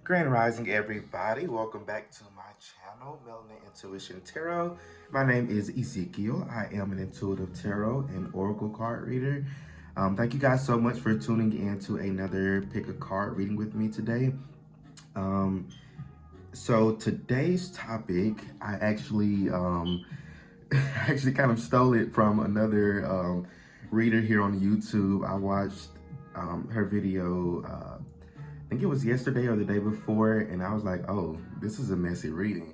Grand Rising, everybody. Welcome back to my channel, Melanin Intuition Tarot. My name is Ezekiel. I am an intuitive tarot and oracle card reader. Thank you guys so much for tuning in to another pick a card reading with me today. Um, so today's topic, I actually actually kind of stole it from another reader here on YouTube. I watched her video. I think it was yesterday or the day before, and I was like, "Oh, this is a messy reading.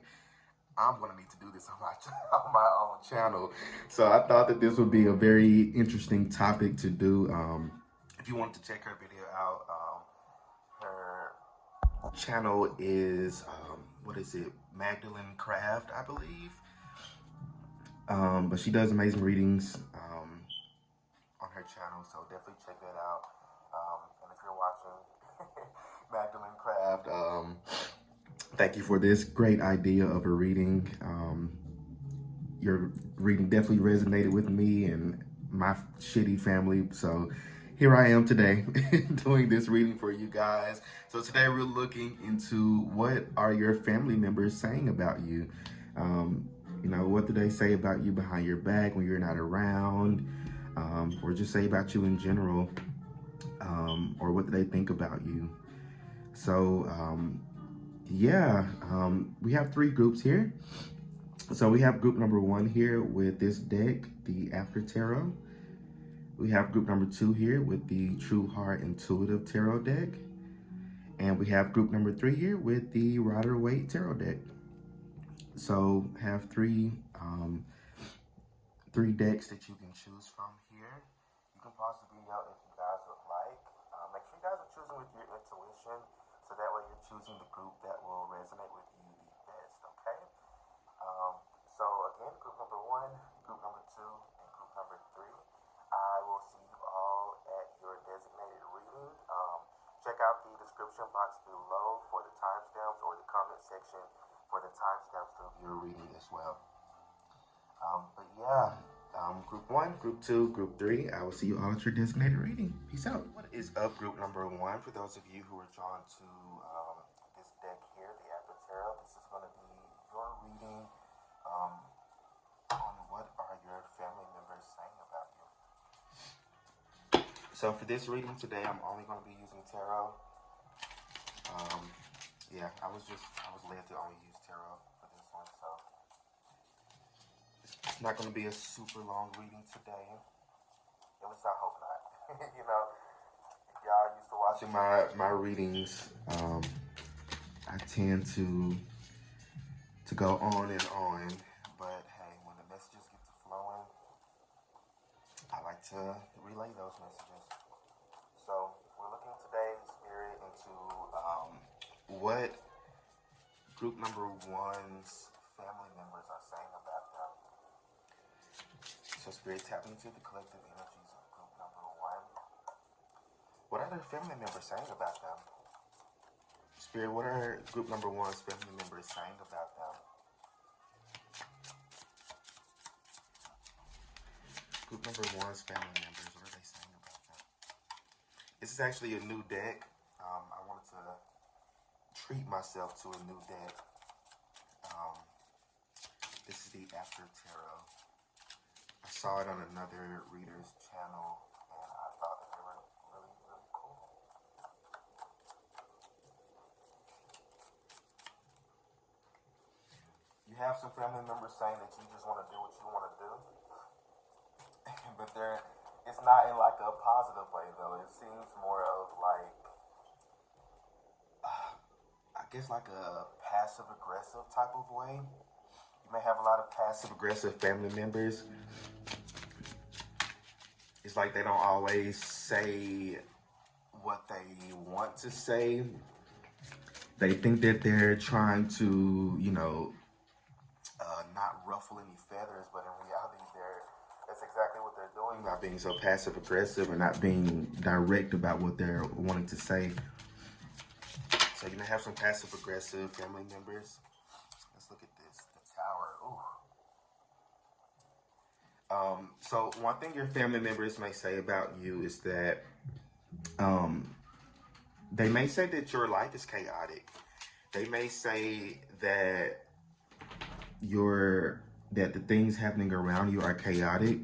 I'm gonna need to do this on my on my own channel." So I thought that this would be a very interesting topic to do. If you wanted to check her video out, her channel is what is it, Magdalene Craft, I believe. But she does amazing readings on her channel, so definitely check that out. And if you're watching Magdalene Craft, thank you for this great idea of a reading. Your reading definitely resonated with me and my shitty family, so here I am today doing this reading for you guys. So today we're looking into what are your family members saying about you. You know, what do they say about you behind your back when you're not around, or just say about you in general, or what do they think about you? So yeah, we have three groups here. So we have group number one here with this deck, the After Tarot. We have group number two here with the True Heart Intuitive Tarot deck. And we have group number three here with the Rider Waite Tarot deck. So have three decks that you can choose from here. You can pause the video if you guys would like. Make sure you guys are choosing with your intuition, so that way you're choosing the group that will resonate with you the best, okay? So again, group number one, group number two, and group number three. I will see you all at your designated reading. Check out the description box below for the timestamps, or the comment section for the timestamps of your reading as well. But yeah, group one, group two, group three, I will see you all at your designated reading. Peace out. What is up, group number one? For those of you who are drawn to this deck here, the After Tarot, this is going to be your reading on what are your family members saying about you. So for this reading today, I'm only going to be using tarot. Yeah, I was led to only use tarot for this one, so it's not going to be a super long reading today. At least I hope not. You know, if y'all used to watching my readings, I tend to go on and on. But hey, when the messages get to flowing, I like to relay those messages. So we're looking today, Spirit, into what group number one's family members are saying about them. So Spirit, tap into the collective energies of group number one. What are their family members saying about them? Spirit, what are group number one's family members saying about them? Group number one's family members, what are they saying about them? This is actually a new deck. I wanted to treat myself to a new deck. This is the After Tarot. I saw it on another reader's channel, and I thought that they were really, really cool. You have some family members saying that you just want to do what you want to do, but it's not in like a positive way though. It seems more of like, I guess like a passive aggressive type of way. You may have a lot of passive aggressive family members. It's like they don't always say what they want to say. They think that they're trying to, you know, not ruffle any feathers, but in reality, that's exactly what they're doing by being so passive aggressive and not being direct about what they're wanting to say. So you may have some passive aggressive family members. Let's look at this, the Tower. Ooh. So one thing your family members may say about you is that they may say that your life is chaotic. They may say that that the things happening around you are chaotic.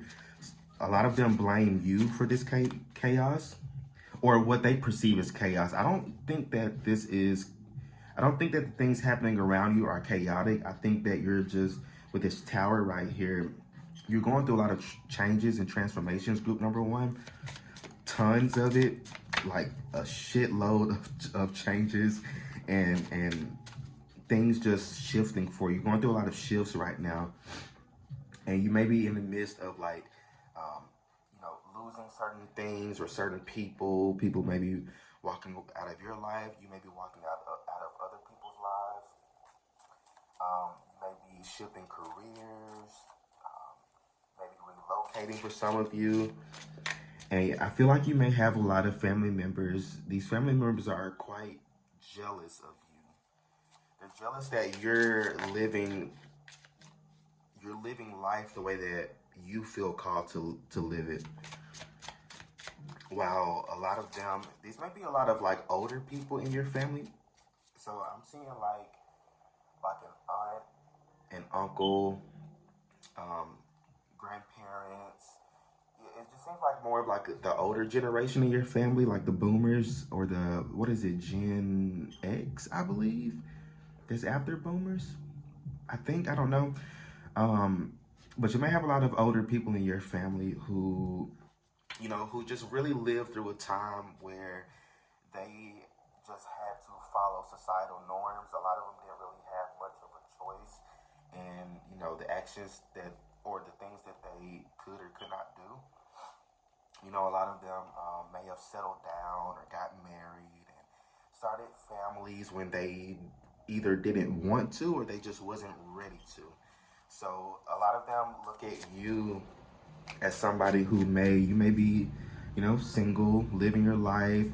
A lot of them blame you for this chaos, or what they perceive as chaos. I don't think that the things happening around you are chaotic. I think that you're just, with this tower right here, you're going through a lot of changes and transformations, group number one. Tons of it, like a shitload of changes and things just shifting for you. You're going through a lot of shifts right now. And you may be in the midst of like, losing certain things or certain people. People may be walking out of your life. You may be walking out of other people's lives. You may be shifting careers, maybe relocating for some of you. And I feel like you may have a lot of family members. These family members are quite jealous of you. They're jealous that you're living life the way that you feel called to live it. While a lot of them, these might be a lot of like older people in your family. So I'm seeing like an aunt, an uncle, grandparents. It just seems like more of like the older generation in your family, like the boomers, or the, what is it, Gen X, I believe. There's after boomers, I think, I don't know. But you may have a lot of older people in your family who just really lived through a time where they just had to follow societal norms. A lot of them didn't really have much of a choice in, the actions or the things that they could or could not do. A lot of them may have settled down or got married and started families when they either didn't want to or they just wasn't ready to. So a lot of them look at you as somebody who you may be, single, living your life.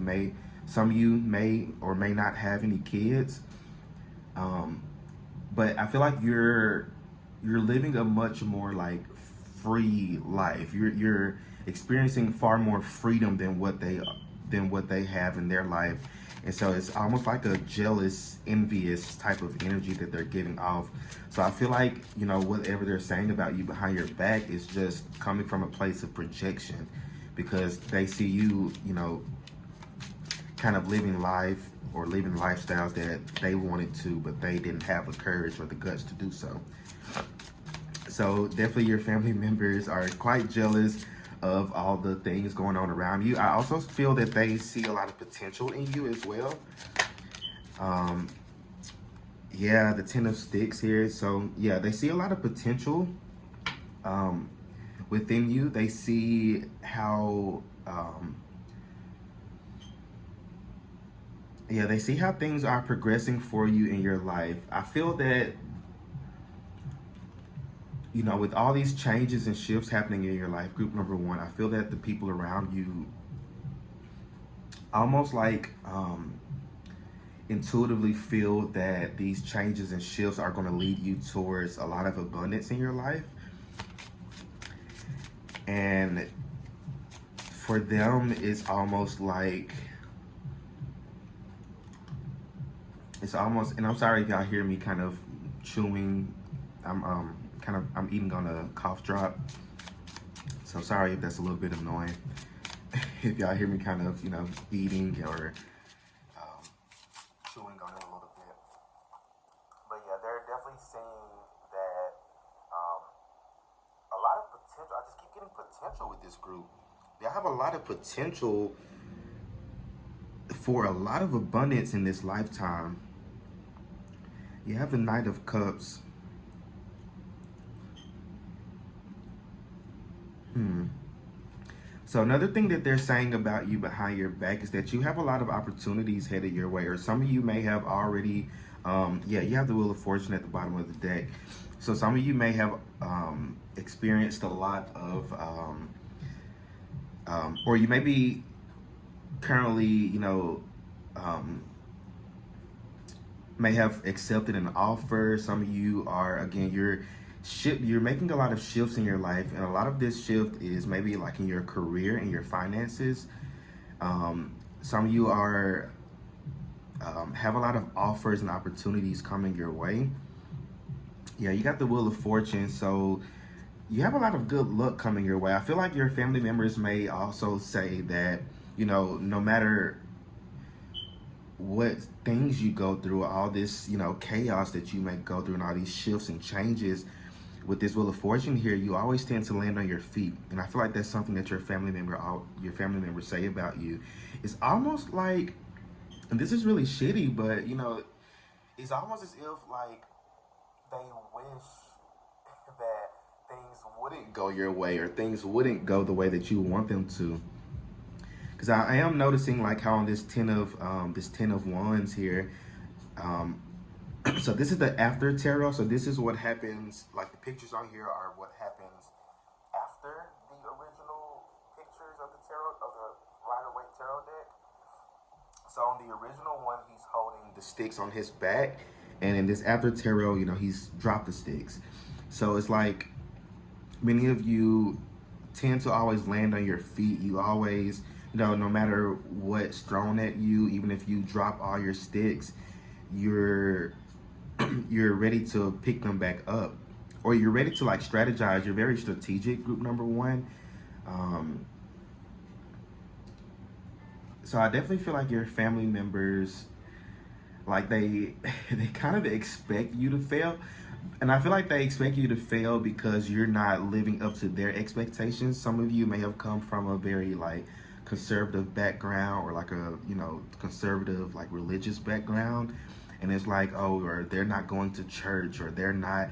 Some of you may or may not have any kids. But I feel like you're living a much more like free life. You're experiencing far more freedom than what they have in their life. And so it's almost like a jealous, envious type of energy that they're giving off. So I feel like, whatever they're saying about you behind your back is just coming from a place of projection, because they see you, kind of living life or living lifestyles that they wanted to, but they didn't have the courage or the guts to do so. So definitely your family members are quite jealous of all the things going on around you. I also feel that they see a lot of potential in you as well. The 10 of Sticks here. So yeah, they see a lot of potential within you. They see how they see how things are progressing for you in your life. I feel that with all these changes and shifts happening in your life, group number one, I feel that the people around you almost like intuitively feel that these changes and shifts are going to lead you towards a lot of abundance in your life. And for them, it's almost, and I'm sorry if y'all hear me kind of chewing. I'm eating on a cough drop, so sorry if that's a little bit annoying. If y'all hear me kind of, eating or chewing on it a little bit. But yeah, they're definitely saying that a lot of potential. I just keep getting potential with this group. They have a lot of potential for a lot of abundance in this lifetime. You have the Knight of Cups. So another thing that they're saying about you behind your back is that you have a lot of opportunities headed your way, or some of you may have already, you have the Wheel of Fortune at the bottom of the deck. So some of you may have experienced a lot of, or you may be currently, may have accepted an offer. Some of you are, again, you're making a lot of shifts in your life, and a lot of this shift is maybe like in your career and your finances. Some of you are have a lot of offers and opportunities coming your way. Yeah, you got the Wheel of Fortune, so you have a lot of good luck coming your way. I feel like your family members may also say that, no matter what things you go through, all this, chaos that you may go through and all these shifts and changes with this Wheel of Fortune here, you always tend to land on your feet. And I feel like that's something that your family members say about you. It's almost like, and this is really shitty, but it's almost as if like they wish that things wouldn't go your way or things wouldn't go the way that you want them to. Because I am noticing like how on this ten of wands here, um, so this is the after tarot. So this is what happens. Like the pictures on here are what happens after the original pictures of the tarot of the Rider-Waite tarot deck. So on the original one, he's holding the sticks on his back, and in this after tarot, he's dropped the sticks. So it's like many of you tend to always land on your feet. You always, no matter what's thrown at you, even if you drop all your sticks, you're you're ready to pick them back up, or you're ready to like strategize. You're very strategic, group number one. So I definitely feel like your family members, like they they kind of expect you to fail. And I feel like they expect you to fail because you're not living up to their expectations. Some of you may have come from a very like conservative background, or like a conservative like religious background, and it's like, oh, or they're not going to church, or they're not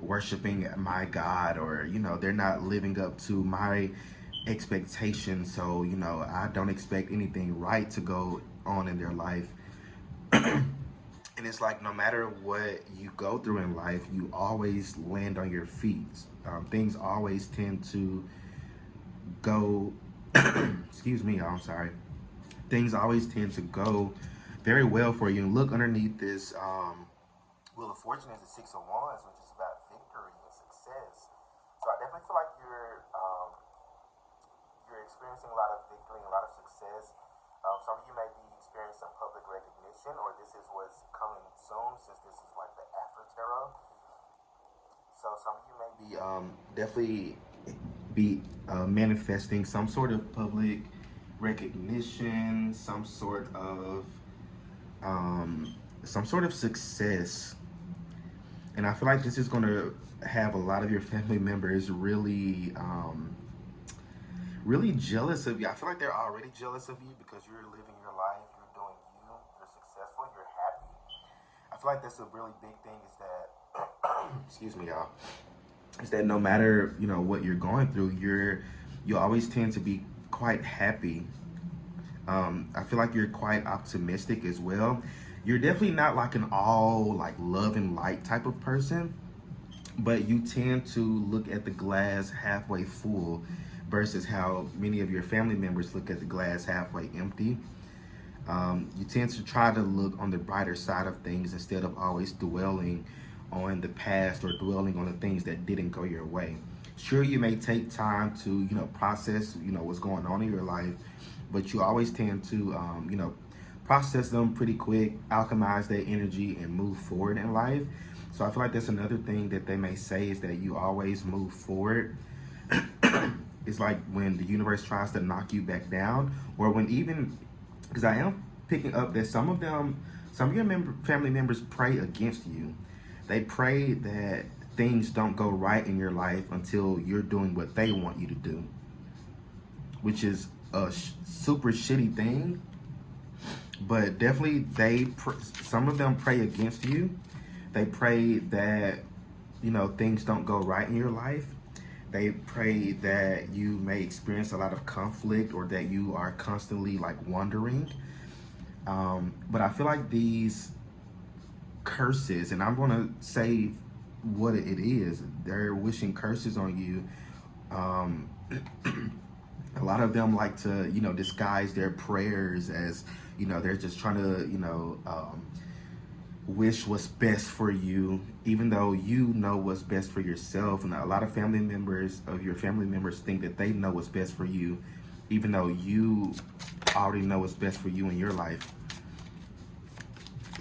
worshiping my God, or they're not living up to my expectations. So I don't expect anything right to go on in their life. And it's like no matter what you go through in life, you always land on your feet. Things always tend to go, excuse me, I'm sorry. Things always tend to go very well for you. And look underneath this Wheel of Fortune is the Six of Wands, which is about victory and success. So I definitely feel like you're experiencing a lot of victory and a lot of success. Some of you may be experiencing public recognition, or this is what's coming soon, since this is like the after tarot. So some of you may be definitely be manifesting some sort of public recognition, some sort of success. And I feel like this is going to have a lot of your family members really really jealous of you. I feel like they're already jealous of you because you're living your life, you're doing you, you're successful, you're happy. I feel like that's a really big thing, is that excuse me, y'all, is that no matter what you're going through, you always tend to be quite happy. I feel like you're quite optimistic as well. You're definitely not like an all like love and light type of person, but you tend to look at the glass halfway full versus how many of your family members look at the glass halfway empty. You tend to try to look on the brighter side of things instead of always dwelling on the past or dwelling on the things that didn't go your way. Sure, you may take time to process what's going on in your life, but you always tend to process them pretty quick, alchemize their energy, and move forward in life. So I feel like that's another thing that they may say, is that you always move forward. It's like when the universe tries to knock you back down, or when even, because I am picking up that some of your family members pray against you. They pray that things don't go right in your life until you're doing what they want you to do, which is a super shitty thing. But definitely some of them pray against you. They pray that things don't go right in your life. They pray that you may experience a lot of conflict, or that you are constantly like wondering. But I feel like these curses, and I'm gonna say what it is, they're wishing curses on you. A lot of them like to disguise their prayers as they're just trying to wish what's best for you, even though you know what's best for yourself. And a lot of your family members think that they know what's best for you, even though you already know what's best for you in your life.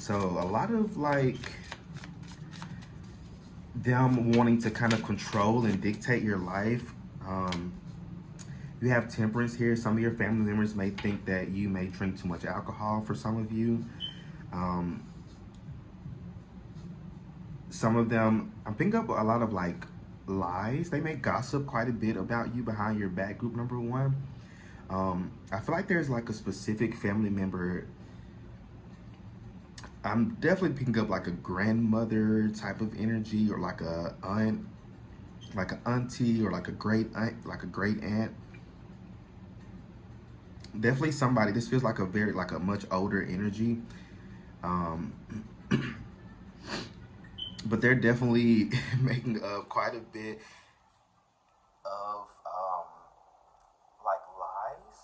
So a lot of like them wanting to kind of control and dictate your life. Um, you have temperance here. Some of your family members may think that you may drink too much alcohol for some of you. Um, some of them, I'm picking up a lot of like lies. They may gossip quite a bit about you behind your back, group number one. I feel like there's like a specific family member. I'm definitely picking up like a grandmother type of energy, or like a aunt, like an auntie, or like a great aunt, like a great aunt. Definitely somebody. This feels like a very like a much older energy. Um, but they're definitely making up quite a bit of like lies.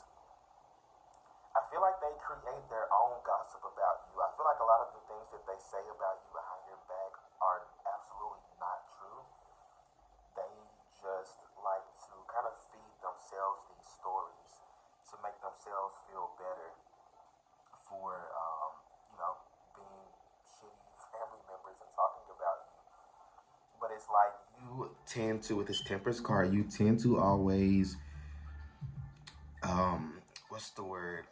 I feel like they create their own gossip about you. I feel like a lot of the things that they say about you behind your back are absolutely not true. They just like to kind of feed themselves these stories to make themselves feel better for, being shitty family members and talking about you. But it's like you tend to, with this temperance card, you tend to always, what's the word?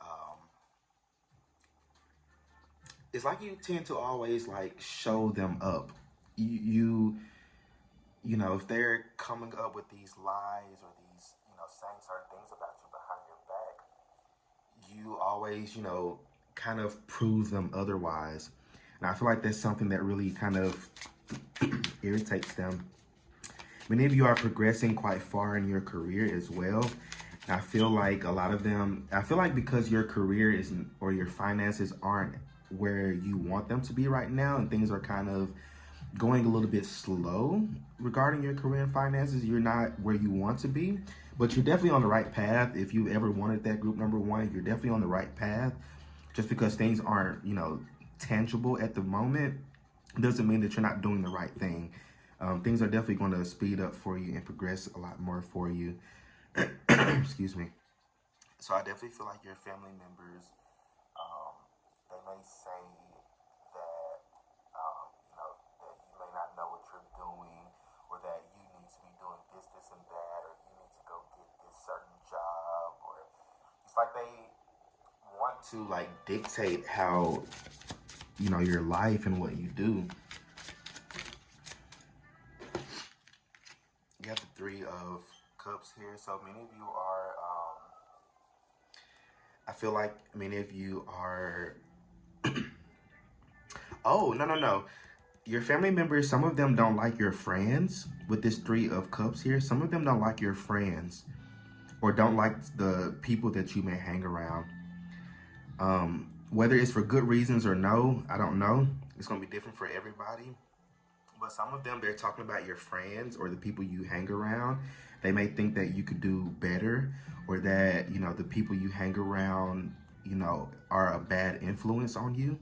It's like you tend to always like show them up. You if they're coming up with these lies or these, saying certain things about you behind your back, you always, kind of prove them otherwise. And I feel like that's something that really kind of irritates them. Many of you are progressing quite far in your career as well. And I feel like a lot of them, I feel like because your career isn't, or your finances aren't where you want them to be right now, and things are kind of going a little bit slow regarding your career and finances, you're not where you want to be, but you're definitely on the right path. If you ever wanted that, group number one, you're definitely on the right path. Just because things aren't, tangible at the moment, doesn't mean that you're not doing the right thing. Things are definitely going to speed up for you and progress a lot more for you. Excuse me. So I definitely feel like your family members, they may say that, that you may not know what you're doing, or that you need to be doing this, and that, or you need to go get this certain job, or it's like they want to like dictate how, your life and what you do. You have the Three of Cups here. So many of you are, I feel like many of you are, oh, no. Your family members, some of them don't like your friends with this Three of Cups here. Some of them don't like your friends, or don't like the people that you may hang around. Whether it's for good reasons or no, I don't know. It's going to be different for everybody. But some of them, they're talking about your friends or the people you hang around. They may think that you could do better, or that, the people you hang around, are a bad influence on you.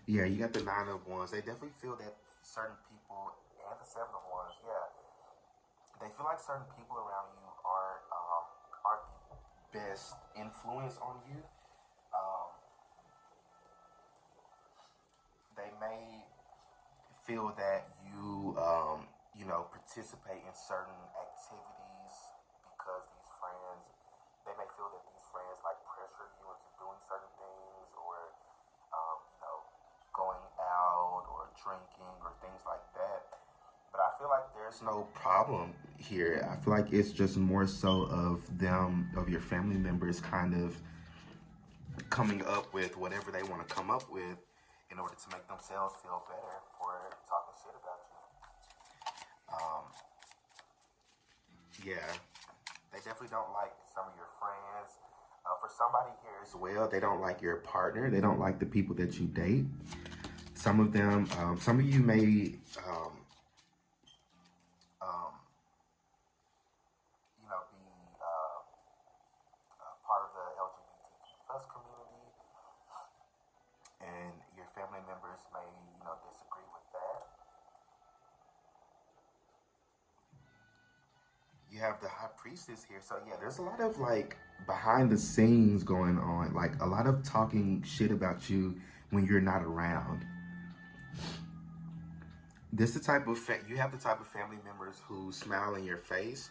Yeah, you got the Nine of Wands. They definitely feel that certain people, and the Seven of Wands, yeah, they feel like certain people around you aren't the best influence on you. Um, they may feel that you, participate in certain activities because these friends, they may feel that these friends like pressure you into doing certain things, or, going out or drinking or things like that. But I feel like there's no problem here. I feel like it's just more so of them, of your family members, kind of coming up with whatever they want to come up with in order to make themselves feel better for talking shit about you. Yeah, they definitely don't like some of your friends. For somebody here as well, they don't like your partner. They don't like the people that you date. Some of them, some of you may, be part of the LGBTQ plus community, and your family members may, disagree with that. You have the High Priestess here. So yeah, there's a lot of like behind the scenes going on, like a lot of talking shit about you when you're not around. This the type of you have the type of family members who smile in your face,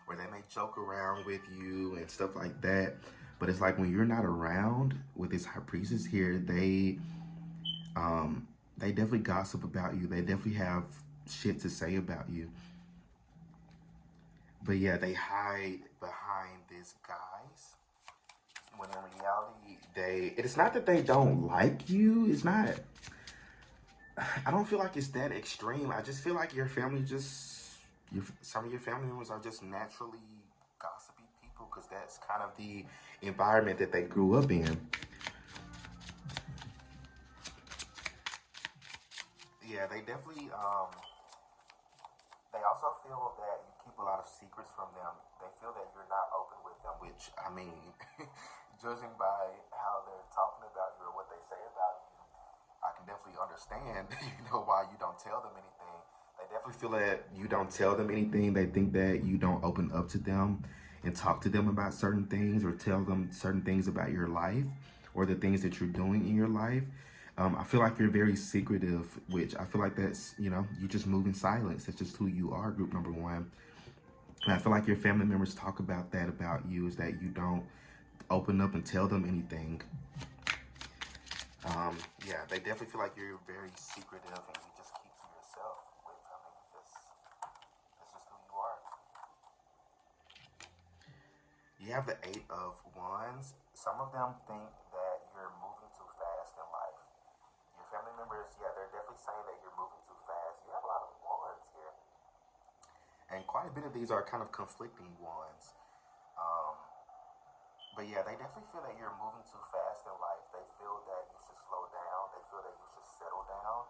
or they may joke around with you and stuff like that. But it's like when you're not around with this high priestess here, they definitely gossip about you. They definitely have shit to say about you. But yeah, they hide behind this guise. When in reality, it's not that they don't like you. It's not, I don't feel like it's that extreme. I just feel like your family some of your family members are just naturally gossipy people because that's kind of the environment that they grew up in. Yeah, they definitely, they also feel that you keep a lot of secrets from them. They feel that you're not open with them, which, I mean, judging by how they're talking about you or what they say about you, I can definitely understand, why you don't tell them anything. They definitely feel that you don't tell them anything. They think that you don't open up to them and talk to them about certain things or tell them certain things about your life or the things that you're doing in your life. I feel like you're very secretive, which I feel like that's, you just move in silence. That's just who you are, group number one. And I feel like your family members talk about that about you, is that you don't open up and tell them anything. Yeah, they definitely feel like you're very secretive and you just keep to yourself, which, I mean, that's just who you are. You have the Eight of Wands. Some of them think that you're moving too fast in life. Your family members, yeah, they're definitely saying that you're moving too fast. You have a lot of wands here. And quite a bit of these are kind of conflicting wands. But yeah, they definitely feel that you're moving too fast in life. They feel that you should slow down. They feel that you should settle down.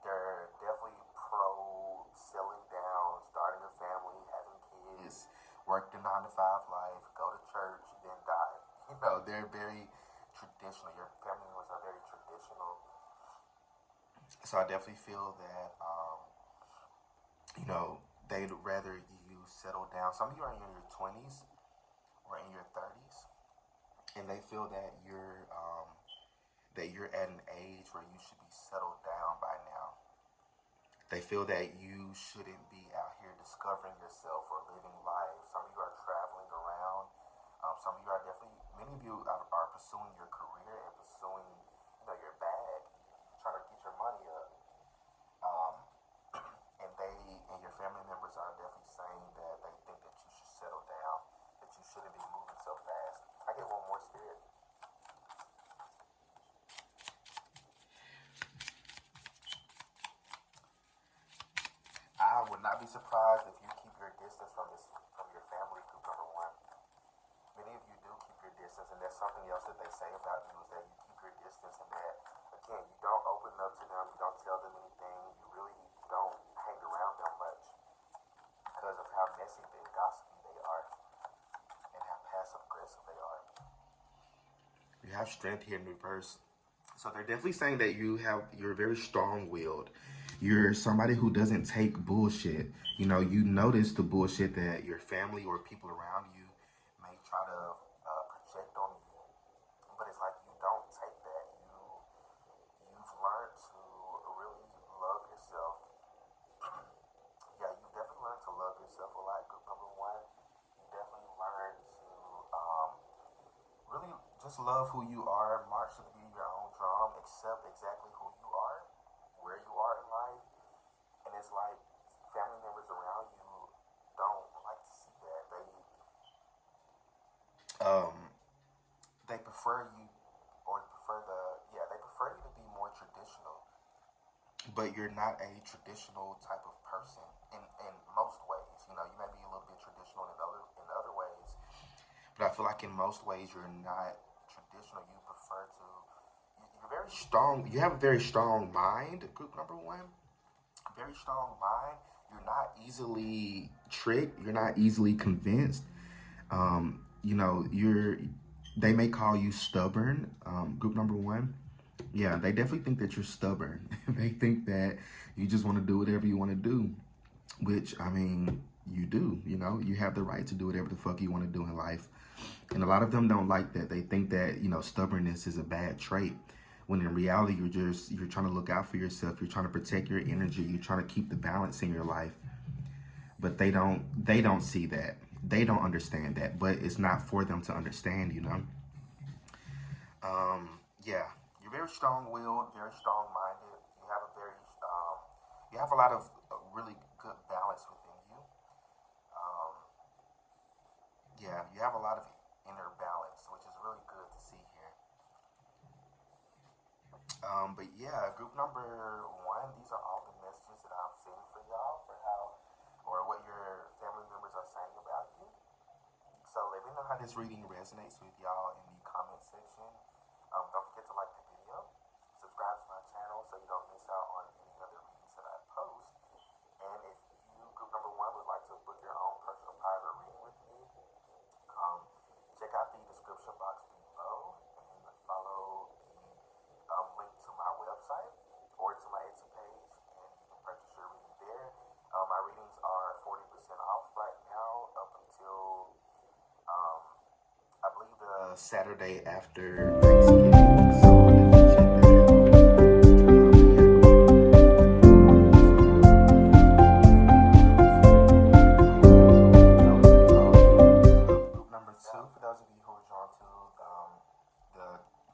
They're definitely pro settling down, starting a family, having kids, work the 9 to 5 life, go to church, then die. They're very traditional. Your family members are very traditional. So I definitely feel that, they'd rather you settle down. Some of you are in your 20s or in your 30s, and they feel that you're at an age where you should be settled down by now. They feel that you shouldn't be out here discovering yourself or living life. Some of you are traveling around. Some of you are many of you are pursuing your career and pursuing, your bag, trying to get your money up. And your family members are definitely saying that they think that you should settle down, that you shouldn't be moving so fast. I get one more spirit. I would not be surprised if you keep your distance from your family group, number one. Many of you do keep your distance, and that's something else that they say about you, is that you keep your distance, and that, again, you don't open up to them, you don't tell them anything, you really don't hang around them much because of how messy and gossipy they are and how passive aggressive they are. You have strength here in reverse. So they're definitely saying that you're very strong-willed. You're somebody who doesn't take bullshit. You notice the bullshit that your family or people around you may try to project on you, but it's like you don't take that. You've learned to really love yourself. Yeah, you definitely learned to love yourself a lot. Group number one, you definitely learned to really just love who you are, march to the beat of your own drum, accept exactly who you are, where you are in life. And it's like family members around you don't like to see that. They prefer you, or they prefer you to be more traditional. But you're not a traditional type of person in most ways. You may be a little bit traditional in other ways. But I feel like in most ways you're not traditional. You prefer to. You're very strong. You have a very strong mind. Group number one, very strong mind. You're not easily tricked. You're not easily convinced. They may call you stubborn. Group number one. Yeah, they definitely think that you're stubborn. They think that you just want to do whatever you want to do, which, I mean, you do. You have the right to do whatever the fuck you want to do in life. And a lot of them don't like that. They think that, stubbornness is a bad trait. when in reality you're trying to look out for yourself. You're trying to protect your energy. You're trying to keep the balance in your life. But they don't see that. They don't understand that. But it's not for them to understand, you know. Yeah, you're very strong-willed, very strong-minded. You have a lot of really good balance within you. Um, yeah, you have a lot of inner balance, which is really good to see here. But yeah, group number one, these are all the messages that I'm seeing for y'all for how or what your family members are saying about you. So let me know how this reading resonates with y'all in the comment section. Don't forget to like the video, subscribe to my channel so you don't miss out on any other readings that I post. And if you, group number one, would like to book your own personal private reading with me, check out the description box below and follow the link to my website or to my Etsy page, and you can purchase your reading there. My readings are 40% off right now up until I believe the Saturday after Thanksgiving. So if you check that out. Group number two, for those of you who are drawn to the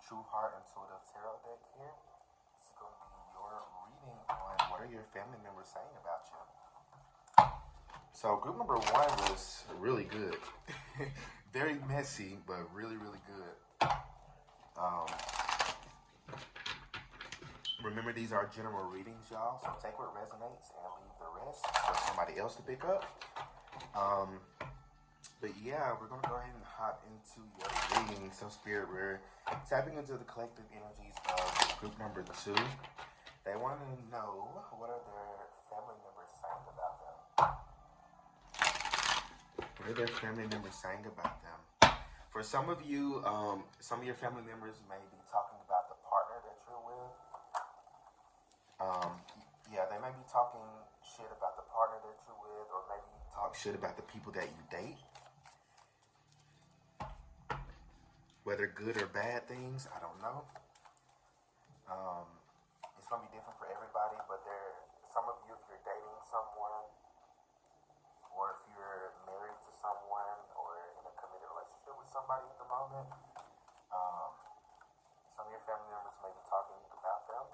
True Heart Intuitive Tarot deck here, this is going to be your reading on what are your family members saying about you. So group number one was really good. Very messy, but really, really good. Remember, these are general readings, y'all. So take what resonates and leave the rest for somebody else to pick up. But yeah, we're going to go ahead and hop into your reading. So Spirit, we're tapping into the collective energies of group number two. They want to know, what are their family members saying about them? What are their family members saying about them? For some of you, some of your family members may be talking about the partner that you're with. Yeah, they may be talking shit about the partner that you're with, or maybe talk shit about the people that you date. Whether good or bad things, I don't know. It's going to be different for everybody, but some of you, if you're dating someone, or if you're married to someone, or in a committed relationship with somebody at the moment, some of your family members may be talking about them.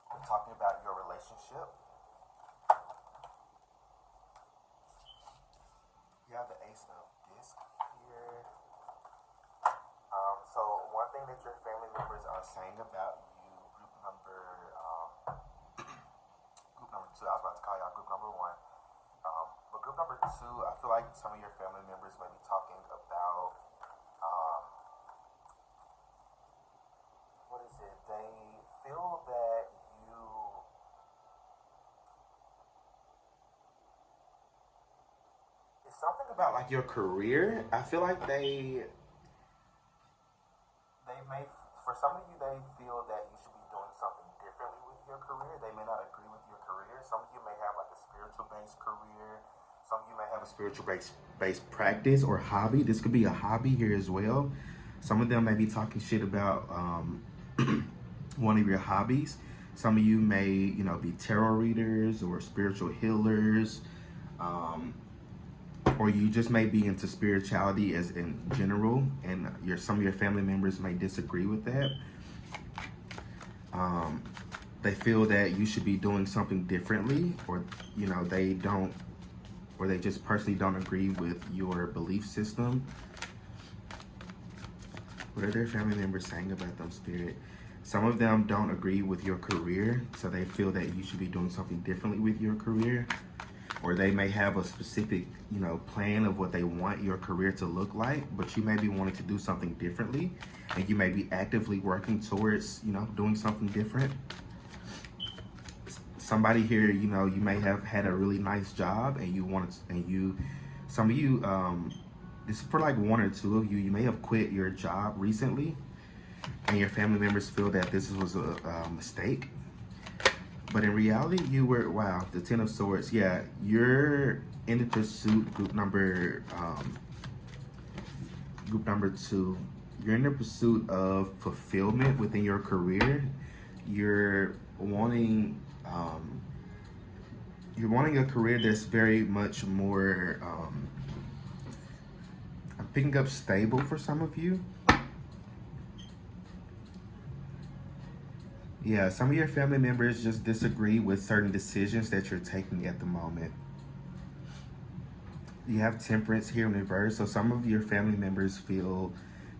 They're talking about your relationship. You have the Ace of Discs here. So one thing that your family members are saying about you, group number two, I was about to call y'all group number one. But group number two, I feel like some of your family members may be talking about, what is it? They feel that it's something about like your career. I feel like they may, for some of you, they feel that you should be doing something differently with your career. They may not agree with your career. Some of you may have like a spiritual-based career. Some of you may have a spiritual-based practice or hobby. This could be a hobby here as well. Some of them may be talking shit about one of your hobbies. Some of you may, be tarot readers or spiritual healers. Or you just may be into spirituality as in general, and some of your family members may disagree with that. They feel that you should be doing something differently, or they don't, or they just personally don't agree with your belief system. What are their family members saying about them, Spirit? Some of them don't agree with your career, so they feel that you should be doing something differently with your career. Or they may have a specific, plan of what they want your career to look like, but you may be wanting to do something differently, and you may be actively working towards, doing something different. Somebody here, you may have had a really nice job, and some of you, this is for like one or two of you, you may have quit your job recently, and your family members feel that this was a mistake. But in reality, you were, wow, the Ten of Swords. Yeah, you're in the pursuit, group number two. you're in the pursuit of fulfillment within your career. You're wanting you're wanting a career that's very much more I'm picking up stable for some of you. Yeah, some of your family members just disagree with certain decisions that you're taking at the moment. You have temperance here in reverse, so some of your family members feel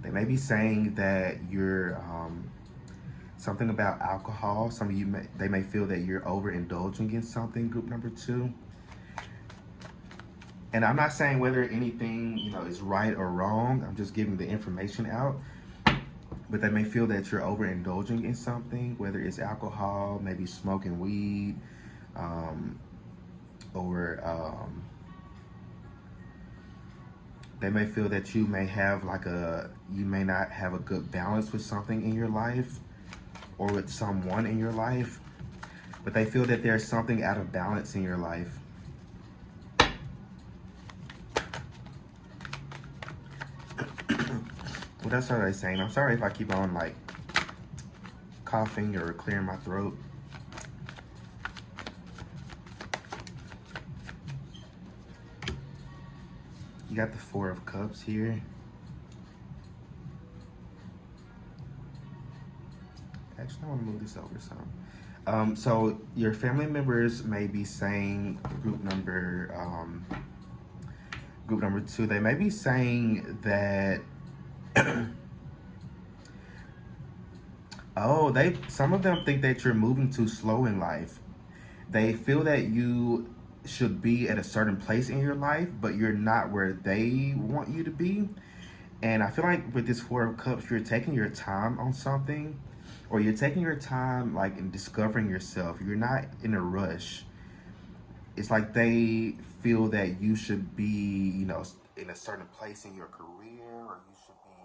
they may be saying that you're something about alcohol. Some of you they may feel that you're overindulging in something. Group number two, and I'm not saying whether anything is right or wrong. I'm just giving the information out. But they may feel that you're overindulging in something, whether it's alcohol, maybe smoking weed, or they may feel that you may not have a good balance with something in your life or with someone in your life, but they feel that there's something out of balance in your life. What else are they saying? I'm sorry if I keep on like coughing or clearing my throat. You got the Four of Cups here. Actually, I want to move this over some. So your family members may be saying, group number two, they may be saying that some of them think that you're moving too slow in life. They feel that you should be at a certain place in your life, but you're not where they want you to be. And I feel like with this Four of Cups, you're taking your time on something, or you're taking your time like in discovering yourself. You're not in a rush. It's like they feel that you should be, in a certain place in your career, or you should be,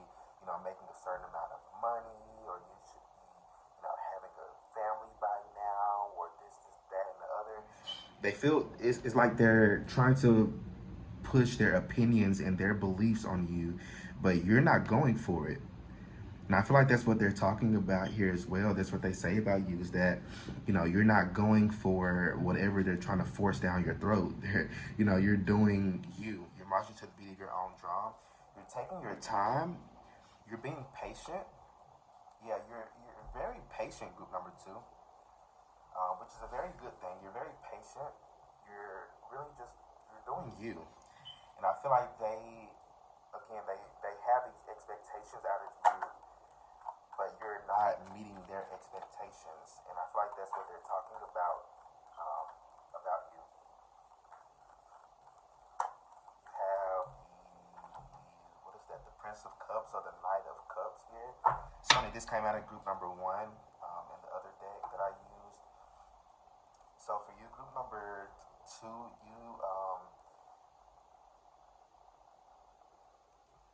making a certain amount of money, or you should be, having a family by now, or this, that, and the other. They feel it's like they're trying to push their opinions and their beliefs on you, but you're not going for it. And I feel like that's what they're talking about here as well. That's what they say about you, is that, you're not going for whatever they're trying to force down your throat. You're doing you. You're marching to the beat of your own drum. You're taking your time. You're being patient. Yeah, you're very patient, group number two, which is a very good thing. You're very patient. You're really you're doing you. And I feel like they have these expectations out of you, but you're not meeting their expectations. And I feel like that's what they're talking about you. You have what is that? The Prince of Cups or the Knight of Cups here. It's funny, this came out of group number one in the other deck that I used. So for you, group number two,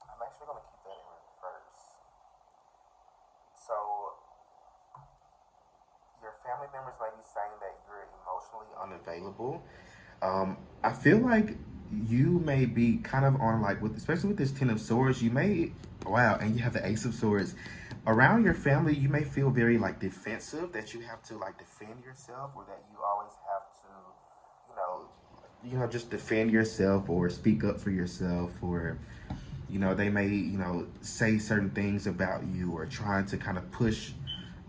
I'm actually going to keep that in reverse. So your family members may be saying that you're emotionally unavailable. I feel like you may be kind of on like especially with this Ten of Swords, and you have the Ace of Swords. Around your family, you may feel very like defensive, that you have to like defend yourself, or that you always have to, just defend yourself or speak up for yourself, or they may say certain things about you, or trying to kind of push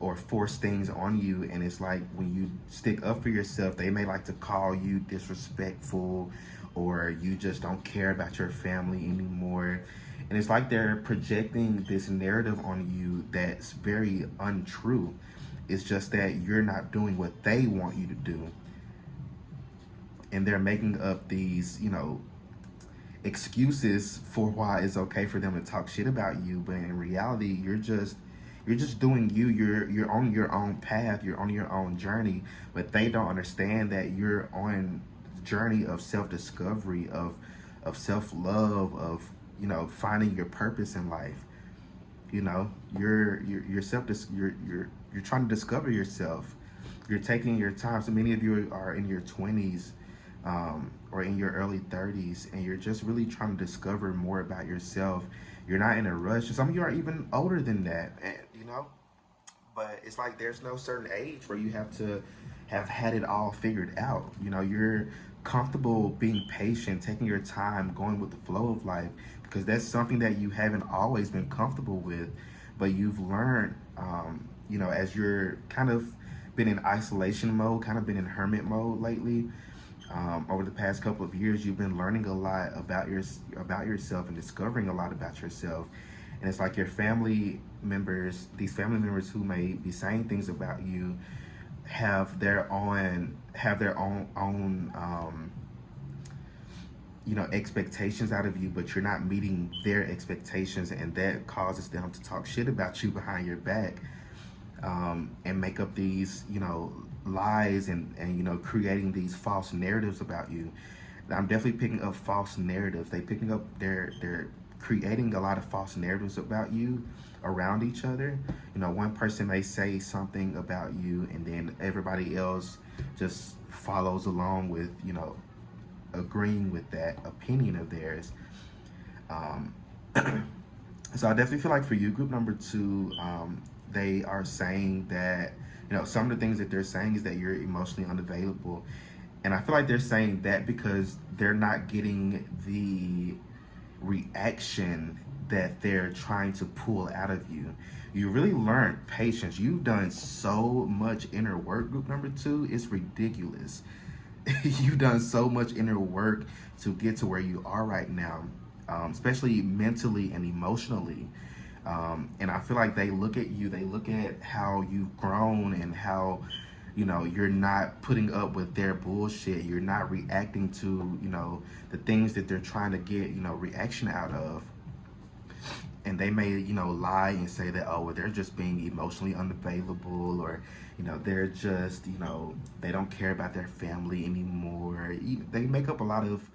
or force things on you. And it's like when you stick up for yourself, they may like to call you disrespectful, or you just don't care about your family anymore. And it's like they're projecting this narrative on you that's very untrue. It's just that you're not doing what they want you to do. And they're making up these, excuses for why it's okay for them to talk shit about you. But in reality, you're just doing you. You're on your own path. You're on your own journey. But they don't understand that you're on the journey of self-discovery, of self-love, of finding your purpose in life. You're trying to discover yourself. You're taking your time. So many of you are in your 20s, or in your early 30s, and you're just really trying to discover more about yourself. You're not in a rush. Some of you are even older than that, and but it's like there's no certain age where you have to have had it all figured out. You're comfortable being patient, taking your time, going with the flow of life, because that's something that you haven't always been comfortable with, but you've learned, as you're kind of been in isolation mode, kind of been in hermit mode lately. Over the past couple of years, you've been learning a lot about yourself and discovering a lot about yourself. And it's like your family members, these family members who may be saying things about you, have their own expectations out of you, but you're not meeting their expectations, and that causes them to talk shit about you behind your back, and make up these lies, and creating these false narratives about you. I'm definitely picking up false narratives. They're creating a lot of false narratives about you around each other. One person may say something about you, and then everybody else just follows along with agreeing with that opinion of theirs. Um, so I definitely feel like for you, group number two, they are saying that some of the things that they're saying is that you're emotionally unavailable, and I feel like they're saying that because they're not getting the reaction that they're trying to pull out of you. You really learned patience. You've done so much inner work, group number two. It's ridiculous. You've done so much inner work to get to where you are right now, especially mentally and emotionally. And I feel like they look at you, they look at how you've grown, and how you're not putting up with their bullshit. You're not reacting to the things that they're trying to get reaction out of. And they may lie and say that, oh, well, they're just being emotionally unavailable, or they're just they don't care about their family anymore. They make up a lot of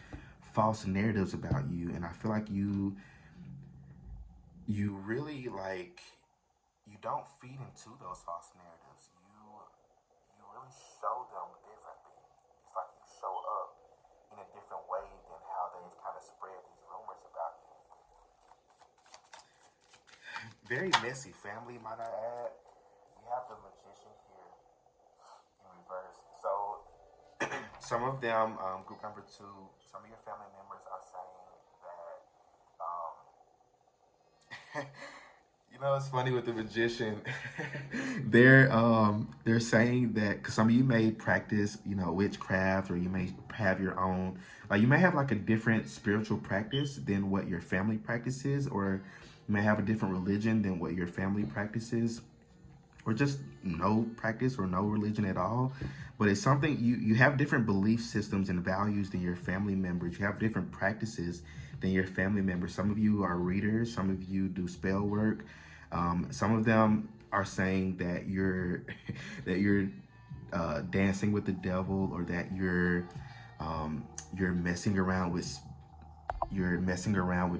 false narratives about you, and I feel like you really, like, you don't feed into those false narratives. You really show them differently. It's like you show up in a different way than how they've kind of spread these rumors about you. Very messy family, might I add. We have the magician here in reverse. So some of them, group number two, some of your family members are saying that, it's funny with the magician. They're saying that, because some of you may practice witchcraft, or you may have your own, like, you may have like a different spiritual practice than what your family practices, or you may have a different religion than what your family practices, or just no practice or no religion at all. But it's something, you have different belief systems and values than your family members. You have different practices than your family members. Some of you are readers, some of you do spell work. Some of them are saying that you're that you're dancing with the devil, or that you're messing around with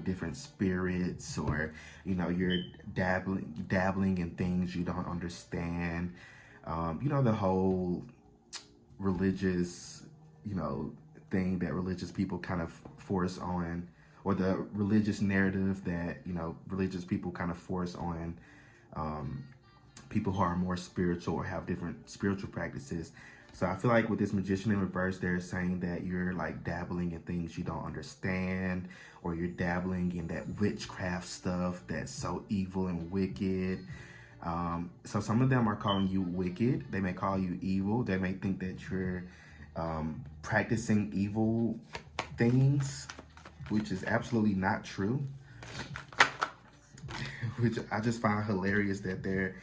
different spirits, or you're dabbling in things you don't understand. The whole religious thing that religious people kind of force on, or the religious narrative that religious people kind of force on people who are more spiritual or have different spiritual practices. So I feel like with this magician in reverse, they're saying that you're like dabbling in things you don't understand, or you're dabbling in that witchcraft stuff that's so evil and wicked. So some of them are calling you wicked. They may call you evil. They may think that you're practicing evil things, which is absolutely not true. Which I just find hilarious that they're,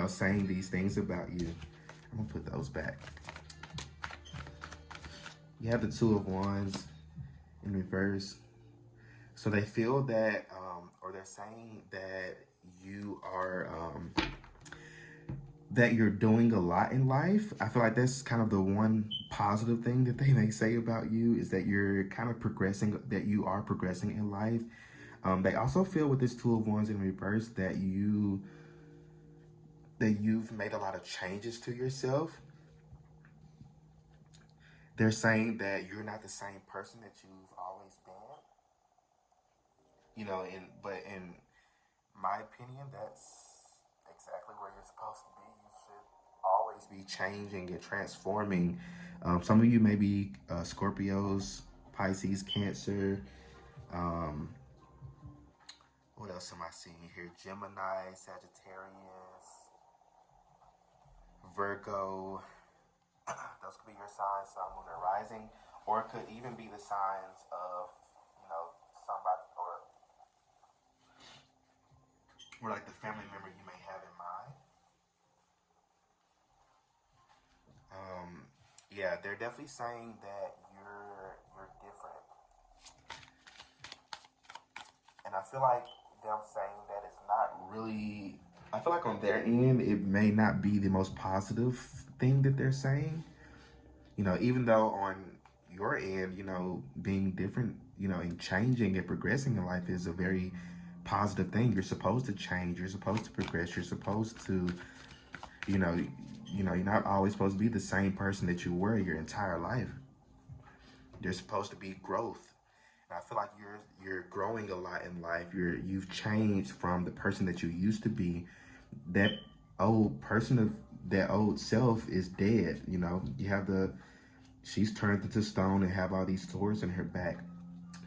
saying these things about you. I'm gonna put those back. You have the Two of Wands in reverse. So they feel that, or they're saying that you are, that you're doing a lot in life. I feel like that's kind of the one positive thing that they may say about you, is that you're kind of progressing, that you are progressing in life. They also feel with this Two of Wands in reverse that you've made a lot of changes to yourself. they're saying that you're not the same person that you've always been. In my opinion, that's exactly where you're supposed to be. You should always be changing and transforming. Some of you may be Scorpios, Pisces, Cancer. Um, what else am I seeing here? Gemini, Sagittarius, Virgo. Those could be your signs, sun, moon, or rising, or it could even be the signs of, somebody or like the family member you may have in mind. Yeah, they're definitely saying that you're different, and I feel like them saying that it's not really. I feel like on their end, it may not be the most positive thing that they're saying. Even though on your end, being different, and changing and progressing in life is a very positive thing. You're supposed to change. You're supposed to progress. You're supposed to, you know, you're not always supposed to be the same person that you were your entire life. There's supposed to be growth. And I feel like you're growing a lot in life. You've changed from the person that you used to be. That old person of that old self is dead. You have she's turned into stone and have all these sores in her back.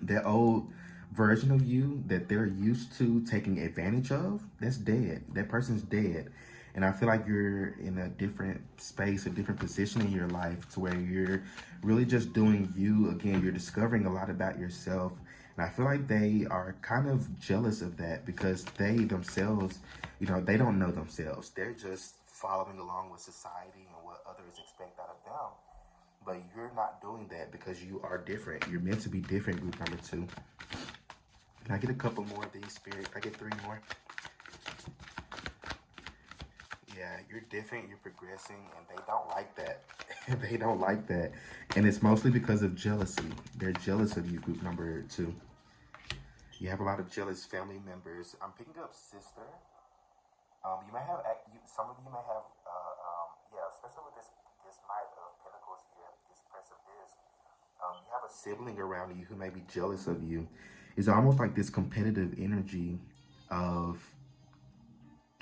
That old version of you that they're used to taking advantage of, that's dead. That person's dead. And I feel like you're in a different space, a different position in your life to where you're really just doing you. Again, you're discovering a lot about yourself. And I feel like they are kind of jealous of that because they themselves, they don't know themselves. They're just following along with society and what others expect out of them. But you're not doing that because you are different. You're meant to be different, group number 2. Can I get a couple more of these, Spirit? Can I get 3 more? Yeah, you're different, you're progressing, and they don't like that. They don't like that. And it's mostly because of jealousy. They're jealous of you, group number 2. You have a lot of jealous family members. I'm picking up sister. You may have, some of you may have, especially with this Knight of Pentacles here, this Prince of Disc. You have a sibling around you who may be jealous of you. It's almost like this competitive energy of,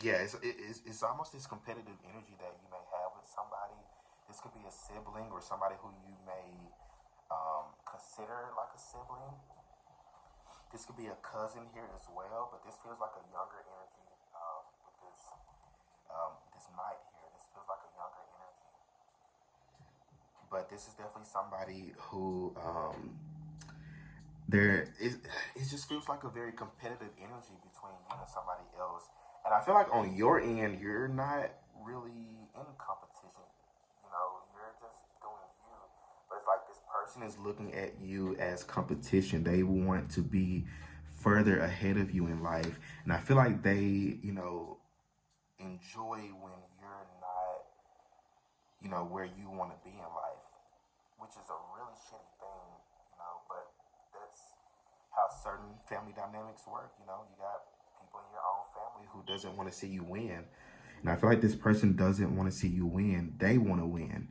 it's almost this competitive energy that you may have with somebody. This could be a sibling or somebody who you may consider like a sibling. This could be a cousin here as well, but this feels like a younger energy with this Knight here. This feels like a younger energy. But this is definitely somebody who it just feels like a very competitive energy between you and somebody else. And I feel like on your end, you're not really in competition. You're just doing you. But it's like this person is looking at you as competition. They want to be further ahead of you in life. And I feel like they, enjoy when you're not, where you want to be in life, which is a really shitty thing, but that's how certain family dynamics work. You got people in your own family who doesn't want to see you win. And I feel like this person doesn't want to see you win. They want to win.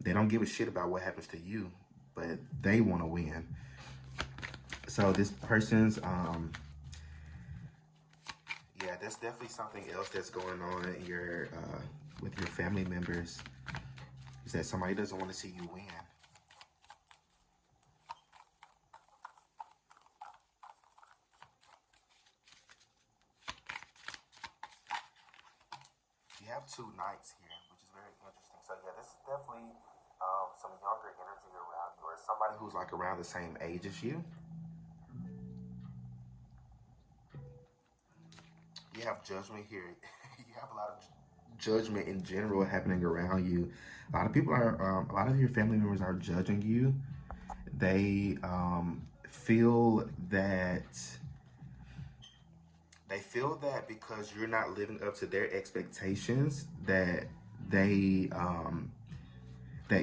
They don't give a shit about what happens to you, but they want to win. So this person's, that's definitely something else that's going on in your, with your family members, is that somebody doesn't want to see you win. You have 2 Knights here, which is very interesting. So yeah, this is definitely some younger energy around you, or somebody who's like around the same age as you. You have Judgment here. You have a lot of judgment in general happening around you. A lot of people a lot of your family members are judging you. They feel that because you're not living up to their expectations, that that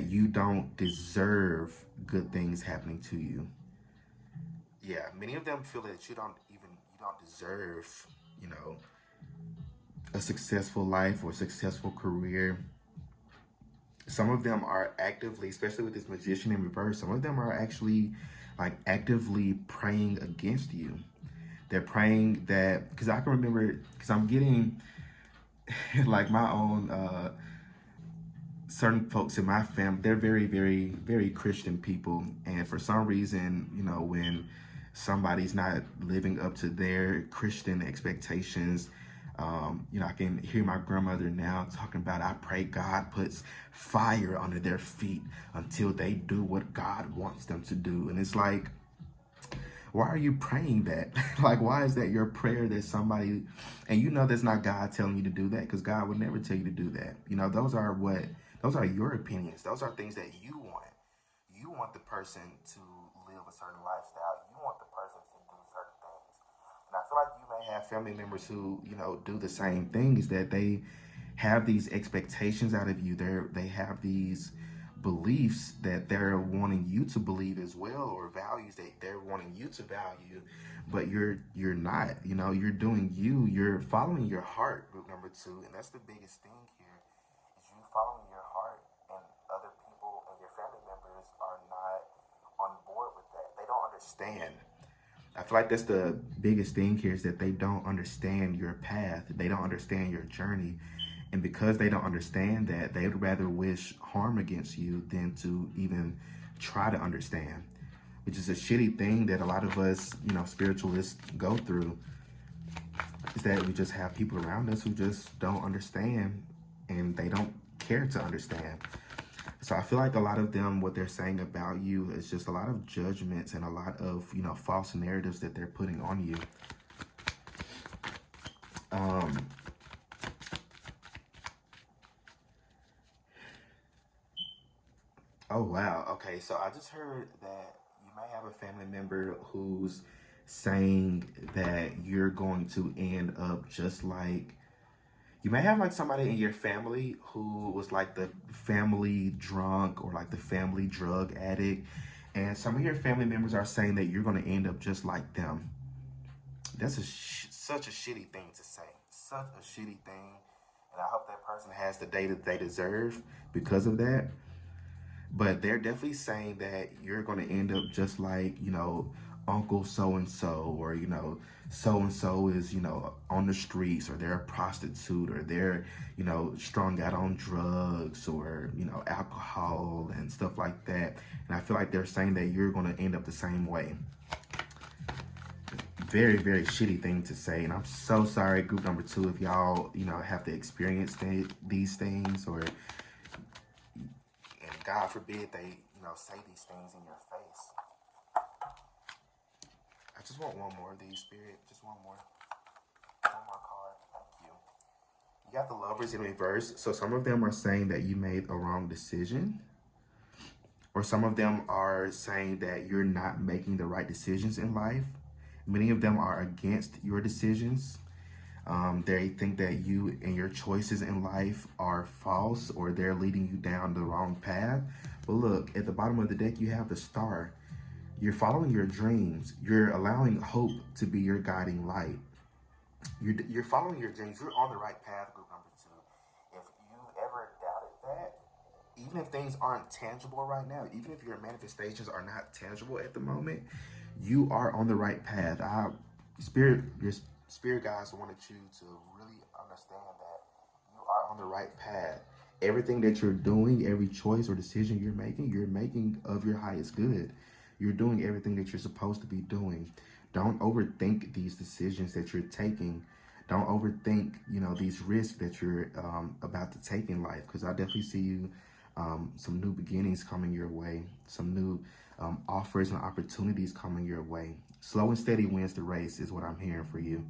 you don't deserve good things happening to you. Yeah, many of them feel that you don't deserve, a successful life or successful career. some of them are actively, especially with this magician in reverse, some of them are actually like actively praying against you. They're praying that, because I can remember, because I'm getting like my own certain folks in my family, they're very, very, very Christian people. And for some reason, when somebody's not living up to their Christian expectations, I can hear my grandmother now talking about, I pray God puts fire under their feet until they do what God wants them to do. And it's like, why are you praying that? Like, why is that your prayer that somebody, and that's not God telling you to do that, because God would never tell you to do that. Those are your opinions. Those are things that you want. You want the person to live a certain lifestyle. You want the person to do certain things. And I feel like you may have family members who, do the same things, that they have these expectations out of you. They have these beliefs that they're wanting you to believe as well, or values that they're wanting you to value, but you're not. You're doing you're following your heart, group number two. And that's the biggest thing here, is you following your heart, and other people and your family members are not on board with that. They don't understand. I feel like that's the biggest thing here, is that they don't understand your path. They don't understand your journey. And because they don't understand that, they'd rather wish harm against you than to even try to understand, which is a shitty thing that a lot of us, spiritualists go through, is that we just have people around us who just don't understand, and they don't care to understand. So I feel like a lot of them, what they're saying about you is just a lot of judgments and a lot of, false narratives that they're putting on you. Oh, wow. Okay, so I just heard that you may have a family member who's saying that you're going to end up just like, you may have like somebody in your family who was like the family drunk, or like the family drug addict. And some of your family members are saying that you're going to end up just like them. That's such a shitty thing to say. Such a shitty thing. And I hope that person has the day that they deserve because of that. But they're definitely saying that you're going to end up just like, Uncle so and so, or, so and so is, on the streets, or they're a prostitute, or they're, strung out on drugs, or, alcohol and stuff like that. And I feel like they're saying that you're going to end up the same way. Very, very shitty thing to say. And I'm so sorry, group number two, if y'all, have to experience these things, or, and God forbid they, say these things in your face. I just want one more of these, Spirit. Just one more. One more card. Thank you. You got the Lovers in reverse. So some of them are saying that you made a wrong decision. Or some of them are saying that you're not making the right decisions in life. Many of them are against your decisions. They think that you and your choices in life are false, or they're leading you down the wrong path. But look, at the bottom of the deck, you have the Star. You're following your dreams. You're allowing hope to be your guiding light. You're following your dreams. You're on the right path, group number two. If you ever doubted that, even if things aren't tangible right now, even if your manifestations are not tangible at the moment, you are on the right path. Your spirit guides wanted you to really understand that you are on the right path. Everything that you're doing, every choice or decision you're making of your highest good. You're doing everything that you're supposed to be doing. Don't overthink these decisions that you're taking. Don't overthink, these risks that you're about to take in life. Because I definitely see you, some new beginnings coming your way, some new offers and opportunities coming your way. Slow and steady wins the race is what I'm hearing for you.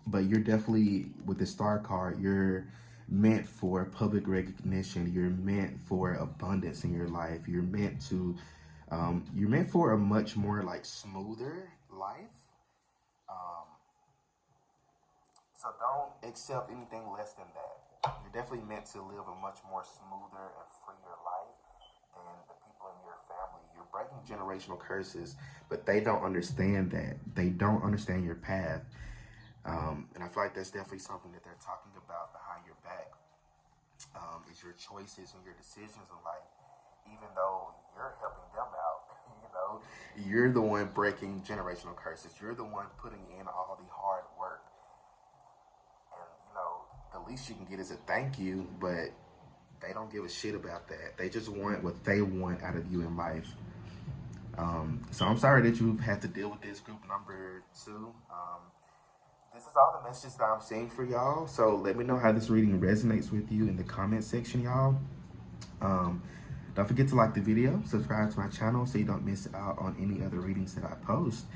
But you're definitely, with the Star card, you're meant for public recognition. You're meant for abundance in your life. You're meant for a much more like smoother life. So don't accept anything less than that. You're definitely meant to live a much more smoother and freer life than the people in your family. You're breaking generational curses, but they don't understand that. They don't understand your path. And I feel like that's definitely something that they're talking about behind your back. It's your choices and your decisions in life, even though you're helping them out. You're the one breaking generational curses. You're the one putting in all the hard work. And, the least you can get is a thank you, but they don't give a shit about that. They just want what they want out of you in life. So I'm sorry that you've had to deal with this group number 2. This is all the messages that I'm seeing for y'all. So let me know how this reading resonates with you in the comment section, y'all. Don't forget to like the video, subscribe to my channel so you don't miss out on any other readings that I post.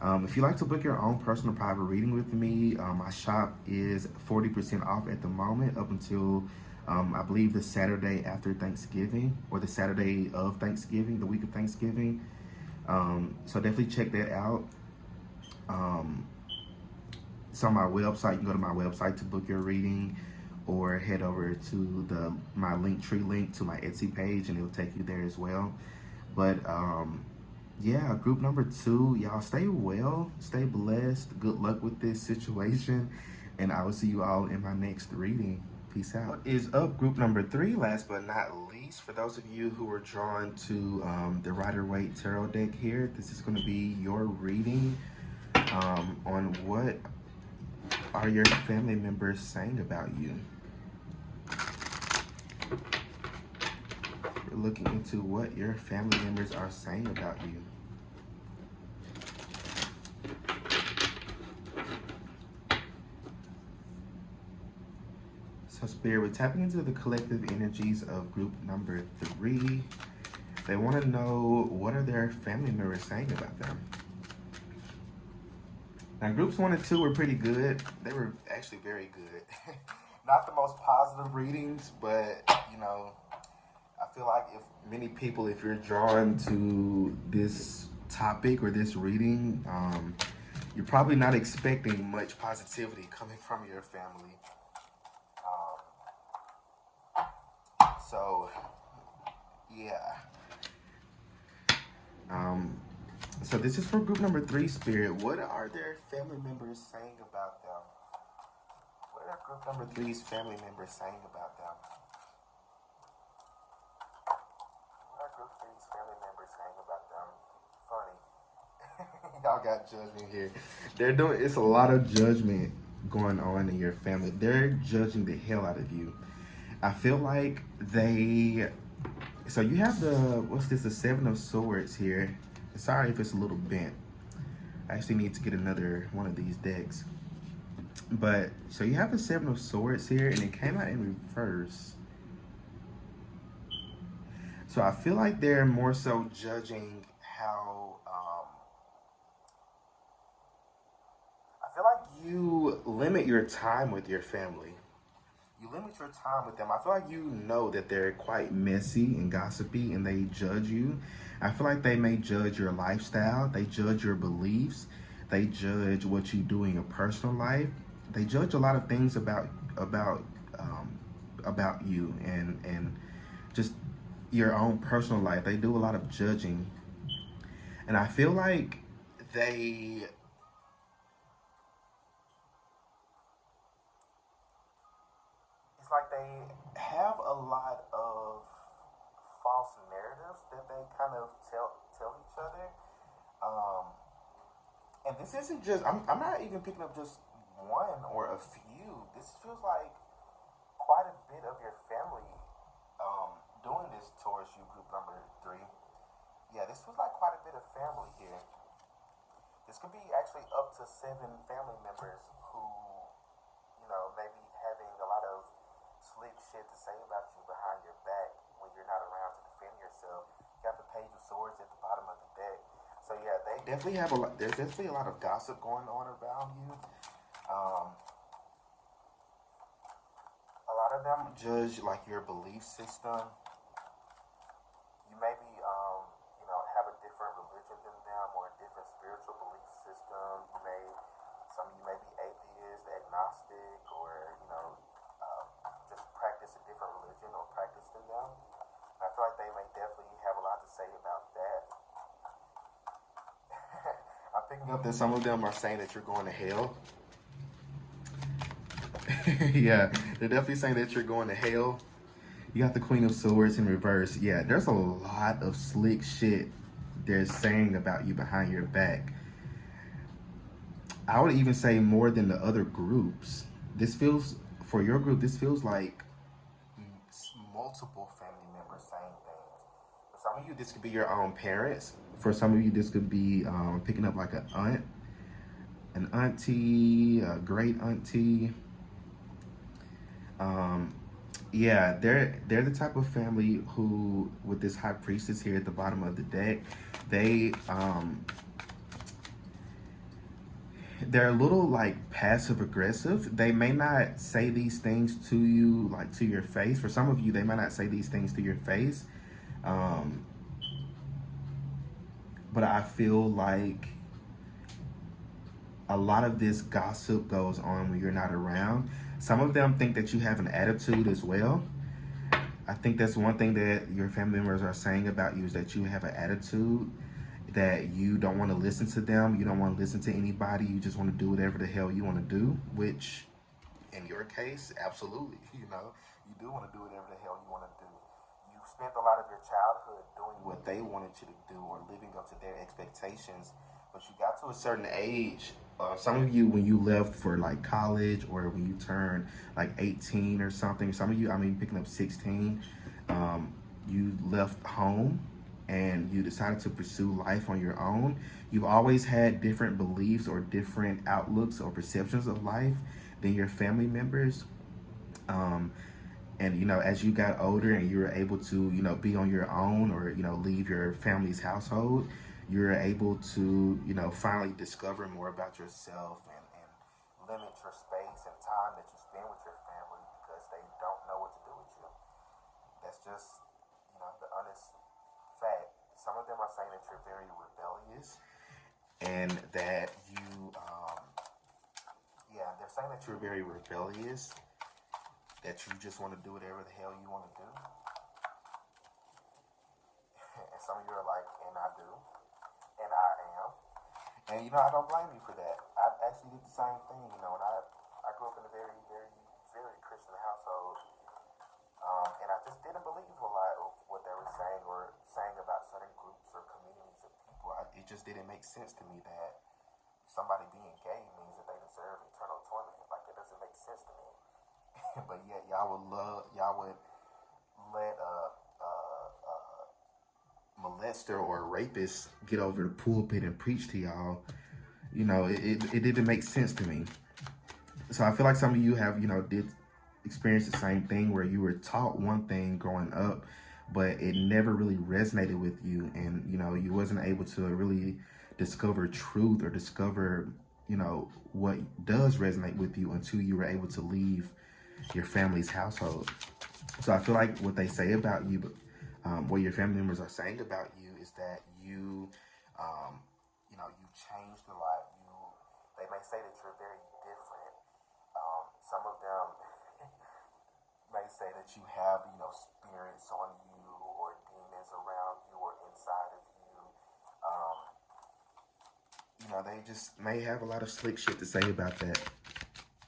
If you'd like to book your own personal private reading with me, my shop is 40% off at the moment up until I believe the Saturday after Thanksgiving, or the Saturday of Thanksgiving, the week of Thanksgiving. So definitely check that out. It's on my website. You can go to my website to book your reading, or head over to my Linktree link to my Etsy page, and it'll take you there as well. But yeah, group number 2, y'all stay well, stay blessed. Good luck with this situation, and I will see you all in my next reading. Peace out. What is up, group number 3? Last but not least, for those of you who are drawn to the Rider-Waite Tarot deck here, this is going to be your reading on what are your family members saying about you. We're looking into what your family members are saying about you. So Spirit, we're tapping into the collective energies of group number 3. They want to know, what are their family members saying about them? Now, groups 1 and 2 were pretty good. They were actually very good. Not the most positive readings, but, I feel like if you're drawn to this topic or this reading, you're probably not expecting much positivity coming from your family. So, yeah. So this is for group number 3, Spirit. What are their family members saying about them? What are group number 3's family members saying about them? What are group 3's family members saying about them? Funny. Y'all got judgment here. It's a lot of judgment going on in your family. They're judging the hell out of you. I feel like so you have the 7 of Swords here. Sorry if it's a little bent. I actually need to get another one of these decks. But, so you have the 7 of Swords here, and it came out in reverse. So I feel like they're more so judging how, I feel like you limit your time with your family. You limit your time with them. I feel like you know that they're quite messy and gossipy, and they judge you. I feel like they may judge your lifestyle. They judge your beliefs. They judge what you do in your personal life. They judge a lot of things about you and just your own personal life. They do a lot of judging, and I feel like they have a lot of false narratives that they kind of tell each other. And this isn't just, I'm not even picking up just one or a few. This feels like quite a bit of your family doing this towards you, group number 3. Yeah, this feels like quite a bit of family here. This could be actually up to 7 family members who, maybe having a lot of slick shit to say about you behind your back when you're not around to defend yourself. You got the Page of Swords at the bottom of the deck. So yeah, they definitely have there's definitely a lot of gossip going on around you. A lot of them judge like your belief system. You maybe have a different religion than them, or a different spiritual belief system. Some of you may be atheist, agnostic, or just practice a different religion or practice than them. I feel like they may definitely have a lot to say about that. I'm picking up that some of them are saying that you're going to hell. Yeah, they're definitely saying that you're going to hell. You got the Queen of Swords in reverse. Yeah, there's a lot of slick shit they're saying about you behind your back. I would even say more than the other groups. This feels, for your group, this feels like multiple family members saying things. For some of you, this could be your own parents. For some of you, this could be picking up like an aunt, an auntie, a great auntie. Um, yeah, they're the type of family who, with this high priestess here at the bottom of the deck, they they're a little like passive aggressive. They may not say these things to you like to your face. For some of you, they might not say these things to your face. Um, but I feel like a lot of this gossip goes on when you're not around. Some of them think that you have an attitude as well. I think that's one thing that your family members are saying about you, is that you have an attitude, that you don't want to listen to them. You don't want to listen to anybody. You just want to do whatever the hell you want to do, which in your case, absolutely, you do want to do whatever the hell you want to do. You spent a lot of your childhood doing what they wanted you to do or living up to their expectations, but you got to a certain age. Some of you, when you left for like college or when you turned like 18 or something, some of you, I mean, picking up 16, you left home and you decided to pursue life on your own. You've always had different beliefs or different outlooks or perceptions of life than your family members. Um, and as you got older and you were able to be on your own, or leave your family's household, you're able to finally discover more about yourself, and limit your space and time that you spend with your family because they don't know what to do with you. That's just the honest fact. Some of them are saying that you're very rebellious, and that they're saying that you're very rebellious, that you just want to do whatever the hell you want to do. And some of you are like, and I do, and I am. And I don't blame you for that. I actually did the same thing, and I grew up in a very, very, very Christian household. And I just didn't believe a lot of what they were saying or saying about certain groups or communities of people. It just didn't make sense to me that somebody being gay means that they deserve eternal torment. Like, it doesn't make sense to me. But yet y'all would let a molester or a rapist get over the pulpit and preach to y'all. It didn't make sense to me. So I feel like some of you have did experience the same thing, where you were taught one thing growing up, but it never really resonated with you, and you wasn't able to really discover truth or discover what does resonate with you until you were able to leave your family's household. So I feel like what they say about you, what your family members are saying about you, is that you changed a lot. They may say that you're very different. Some of them may say that you have, spirits on you, or demons around you, or inside of you. They just may have a lot of slick shit to say about that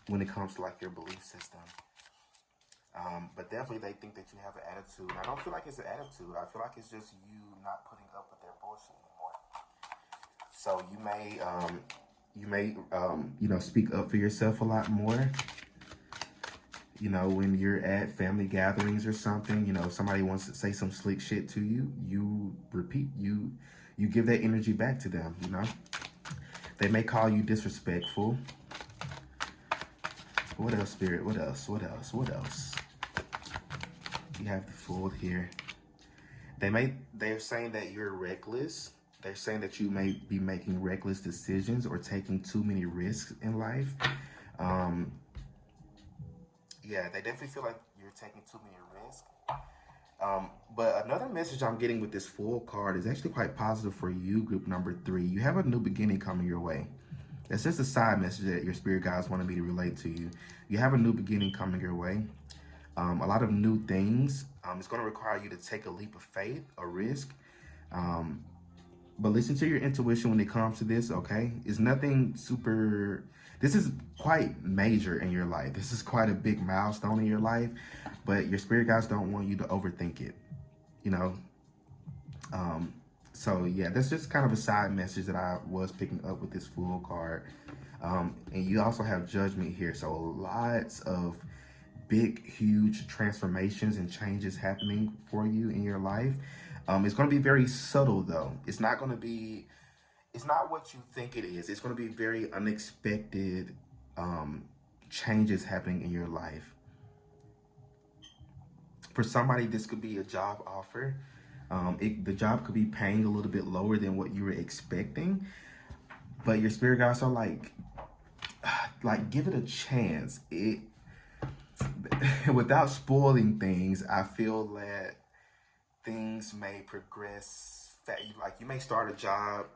when it comes to like your belief system. But definitely they think that you have an attitude. I don't feel like it's an attitude. I feel like it's just you not putting up with their bullshit anymore. So you may speak up for yourself a lot more. When you're at family gatherings or something, if somebody wants to say some slick shit to you, you repeat, you give that energy back to them. They may call you disrespectful. What else, Spirit? What else? You have the Fool here. They're saying that you're reckless. They're saying that you may be making reckless decisions or taking too many risks in life. They definitely feel like you're taking too many risks. But another message I'm getting with this Fool card is actually quite positive for you, group number 3. You have a new beginning coming your way. That's just a side message that your spirit guides wanted me to relate to you. You have a new beginning coming your way. A lot of new things. It's going to require you to take a leap of faith, a risk. But listen to your intuition when it comes to this, okay? It's nothing super. This is quite major in your life. This is quite a big milestone in your life, but your spirit guides don't want you to overthink it, you know? Um, so yeah, that's just kind of a side message that I was picking up with this Fool card. And you also have Judgment here. So lots of big, huge transformations and changes happening for you in your life. It's going to be very subtle though. It's not what you think it is. It's going to be very unexpected changes happening in your life. For somebody, this could be a job offer. The job could be paying a little bit lower than what you were expecting, but your spirit guides are like give it a chance. It without spoiling things, I feel that things may progress. Like you may start a job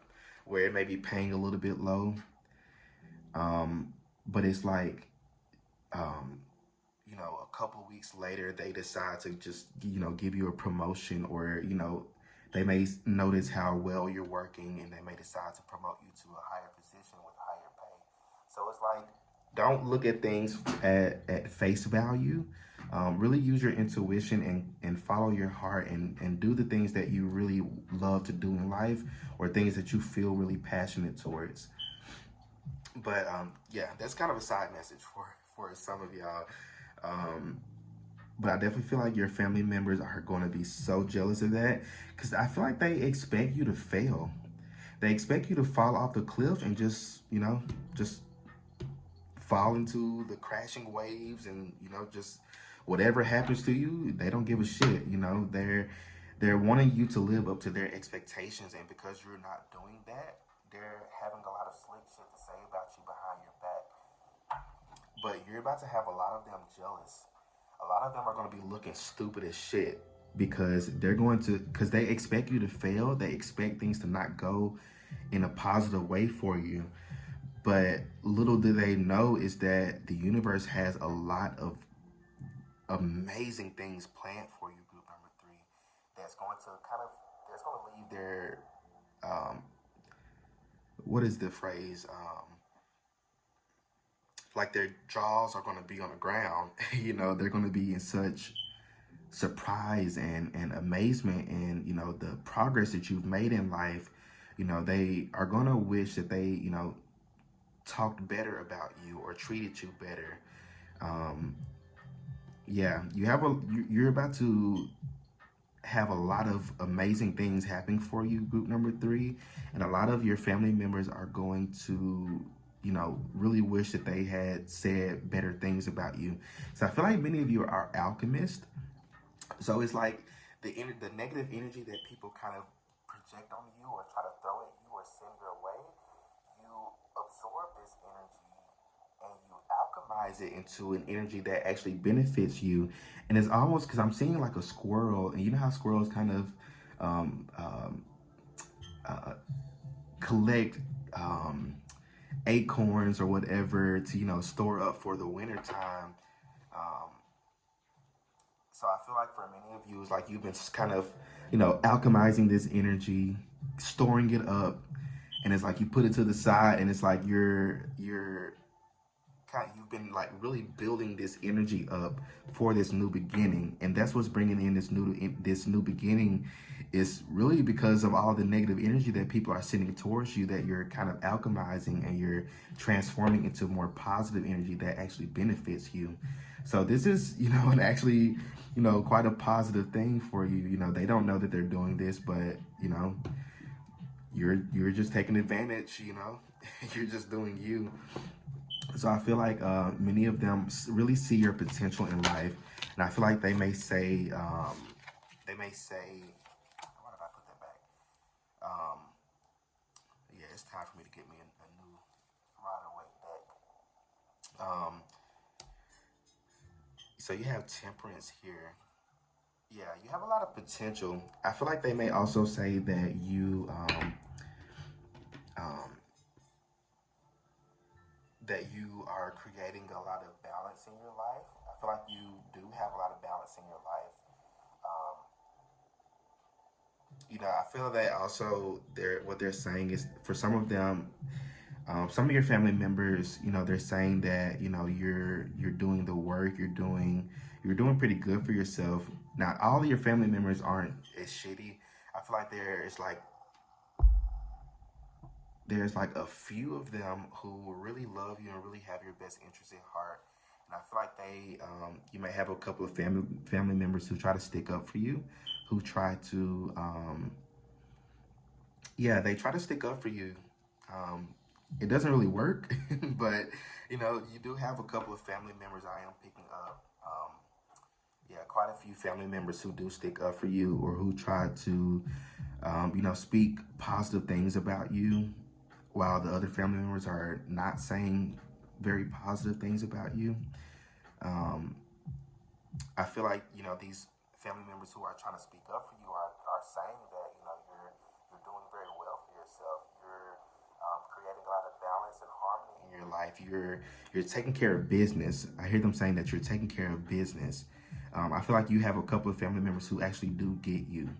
where it may be paying a little bit low, but it's like a couple weeks later they decide to just give you a promotion, or they may notice how well you're working and they may decide to promote you to a higher position with higher pay. So it's like, don't look at things at face value. Really use your intuition and follow your heart, and do the things that you really love to do in life, or things that you feel really passionate towards. But yeah, that's kind of a side message for some of y'all. Um, but I definitely feel like your family members are going to be so jealous of that, because I feel like they expect you to fail. They expect you to fall off the cliff and just fall into the crashing waves, and just whatever happens to you, they don't give a shit. They're wanting you to live up to their expectations, and because you're not doing that, they're having a lot of slick shit to say about you behind your back. But you're about to have a lot of them jealous. A lot of them are going to be looking stupid as shit, because because they expect you to fail. They expect things to not go in a positive way for you. But little do they know is that the universe has a lot of amazing things planned for you, group number 3. That's going to leave their what is the phrase? Like their jaws are going to be on the ground. They're going to be in such surprise and amazement, and the progress that you've made in life. They are going to wish that they talked better about you or treated you better. Yeah, you're about to have a lot of amazing things happening for you, group number 3, and a lot of your family members are going to really wish that they had said better things about you. So I feel like many of you are alchemists. So it's like the negative energy that people kind of project on you or try to throw at you or send your way, you absorb this energy and you alchemize it into an energy that actually benefits you. And it's almost, because I'm seeing like a squirrel, and you know how squirrels kind of um, um, collect acorns or whatever to store up for the winter time. Um, so I feel like for many of you, it's like you've been kind of alchemizing this energy, storing it up, and it's like you put it to the side, and it's like you've been like really building this energy up for this new beginning, and that's what's bringing in this new beginning. Is really because of all the negative energy that people are sending towards you, that you're kind of alchemizing and you're transforming into more positive energy that actually benefits you. So this is and actually quite a positive thing for you. They don't know that they're doing this, but you're just taking advantage. You're just doing you. So I feel like many of them really see your potential in life, and I feel like they may say, why did I put that back? Yeah, it's time for me to get me a new Rider-Waite deck. So you have Temperance here. Yeah, you have a lot of potential. I feel like they may also say that you are creating a lot of balance in your life. I feel like you do have a lot of balance in your life. Um, I feel that also what they're saying is for some of them, some of your family members, they're saying that you're doing the work, you're doing pretty good for yourself. Now, all of your family members aren't as shitty. I feel like there's like a few of them who really love you and really have your best interest at heart. And I feel like you may have a couple of family members who try to stick up for you, who try to, yeah, they try to stick up for you. Um, it doesn't really work, but you do have a couple of family members I am picking up. Yeah, quite a few family members who do stick up for you or who try to, speak positive things about you, while the other family members are not saying very positive things about you. Um, I feel like these family members who are trying to speak up for you are saying that you're doing very well for yourself. You're creating a lot of balance and harmony in your life. You're taking care of business. I hear them saying that you're taking care of business. I feel like you have a couple of family members who actually do get you,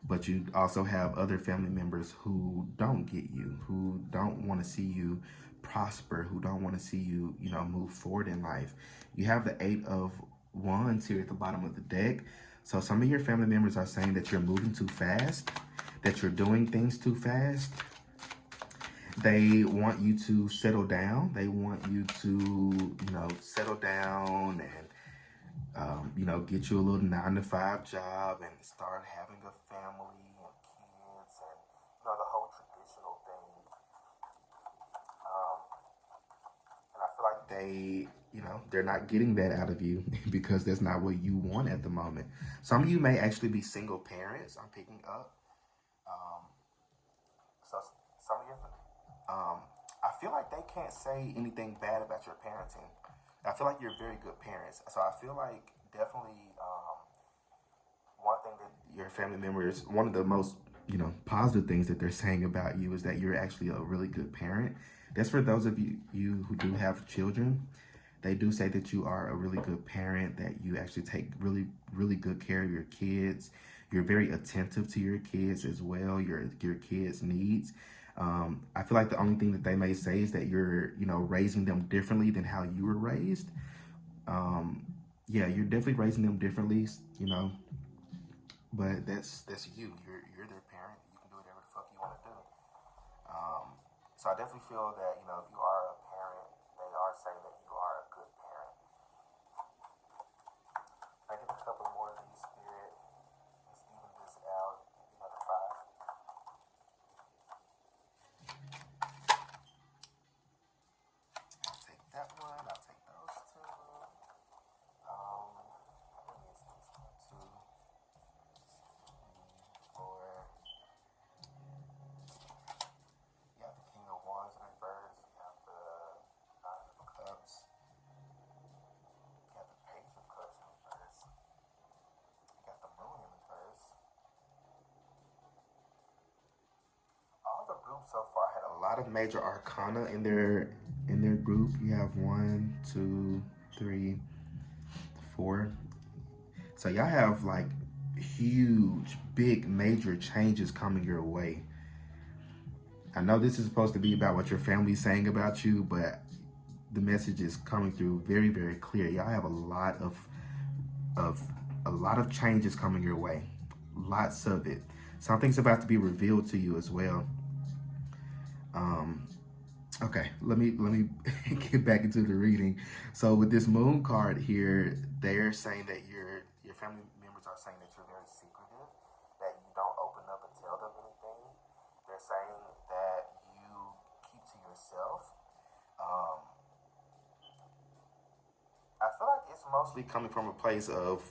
but you also have other family members who don't get you, who don't want to see you prosper, who don't want to see you, move forward in life. You have the Eight of Wands here at the bottom of the deck. So some of your family members are saying that you're moving too fast, that you're doing things too fast. They want you to settle down. They want you to, settle down and get you a little 9-to-5 job and start having a family and kids and, the whole traditional thing. And I feel like they're not getting that out of you because that's not what you want at the moment. Some of you may actually be single parents, I'm picking up. Um, so some of you, I feel like they can't say anything bad about your parenting. I feel like you're very good parents. So I feel like definitely one thing that your family members, one of the most, positive things that they're saying about you is that you're actually a really good parent. That's for those of you who do have children. They do say that you are a really good parent, that you actually take really, really good care of your kids. You're very attentive to your kids as well, your kids' needs. I feel like the only thing that they may say is that you're, raising them differently than how you were raised. Yeah, you're definitely raising them differently, but that's you. You're their parent. You can do whatever the fuck you want to do. So I definitely feel that if you are a parent, they are saying that you are a good parent. I get a couple more of these, spirit. Let's even this out. Another 5. I'll take that one. I'll take those 2. I think it's this one too. 3, 4. You have the King of Wands in reverse. You have the Nine of Cups. You have the Page of Cups in reverse. You got the Moon in reverse. All the groups so far had a lot of major arcana in their group. You have 1, 2, 3, 4. So y'all have like huge, big, major changes coming your way. I know this is supposed to be about what your family's saying about you, but the message is coming through very, very clear. Y'all have a lot of changes coming your way. Lots of it. Something's about to be revealed to you as well. Okay, let me get back into the reading. So with this Moon card here, they're saying that your family members are saying that you're very secretive, that you don't open up and tell them anything. They're saying that you keep to yourself. I feel like it's mostly coming from a place of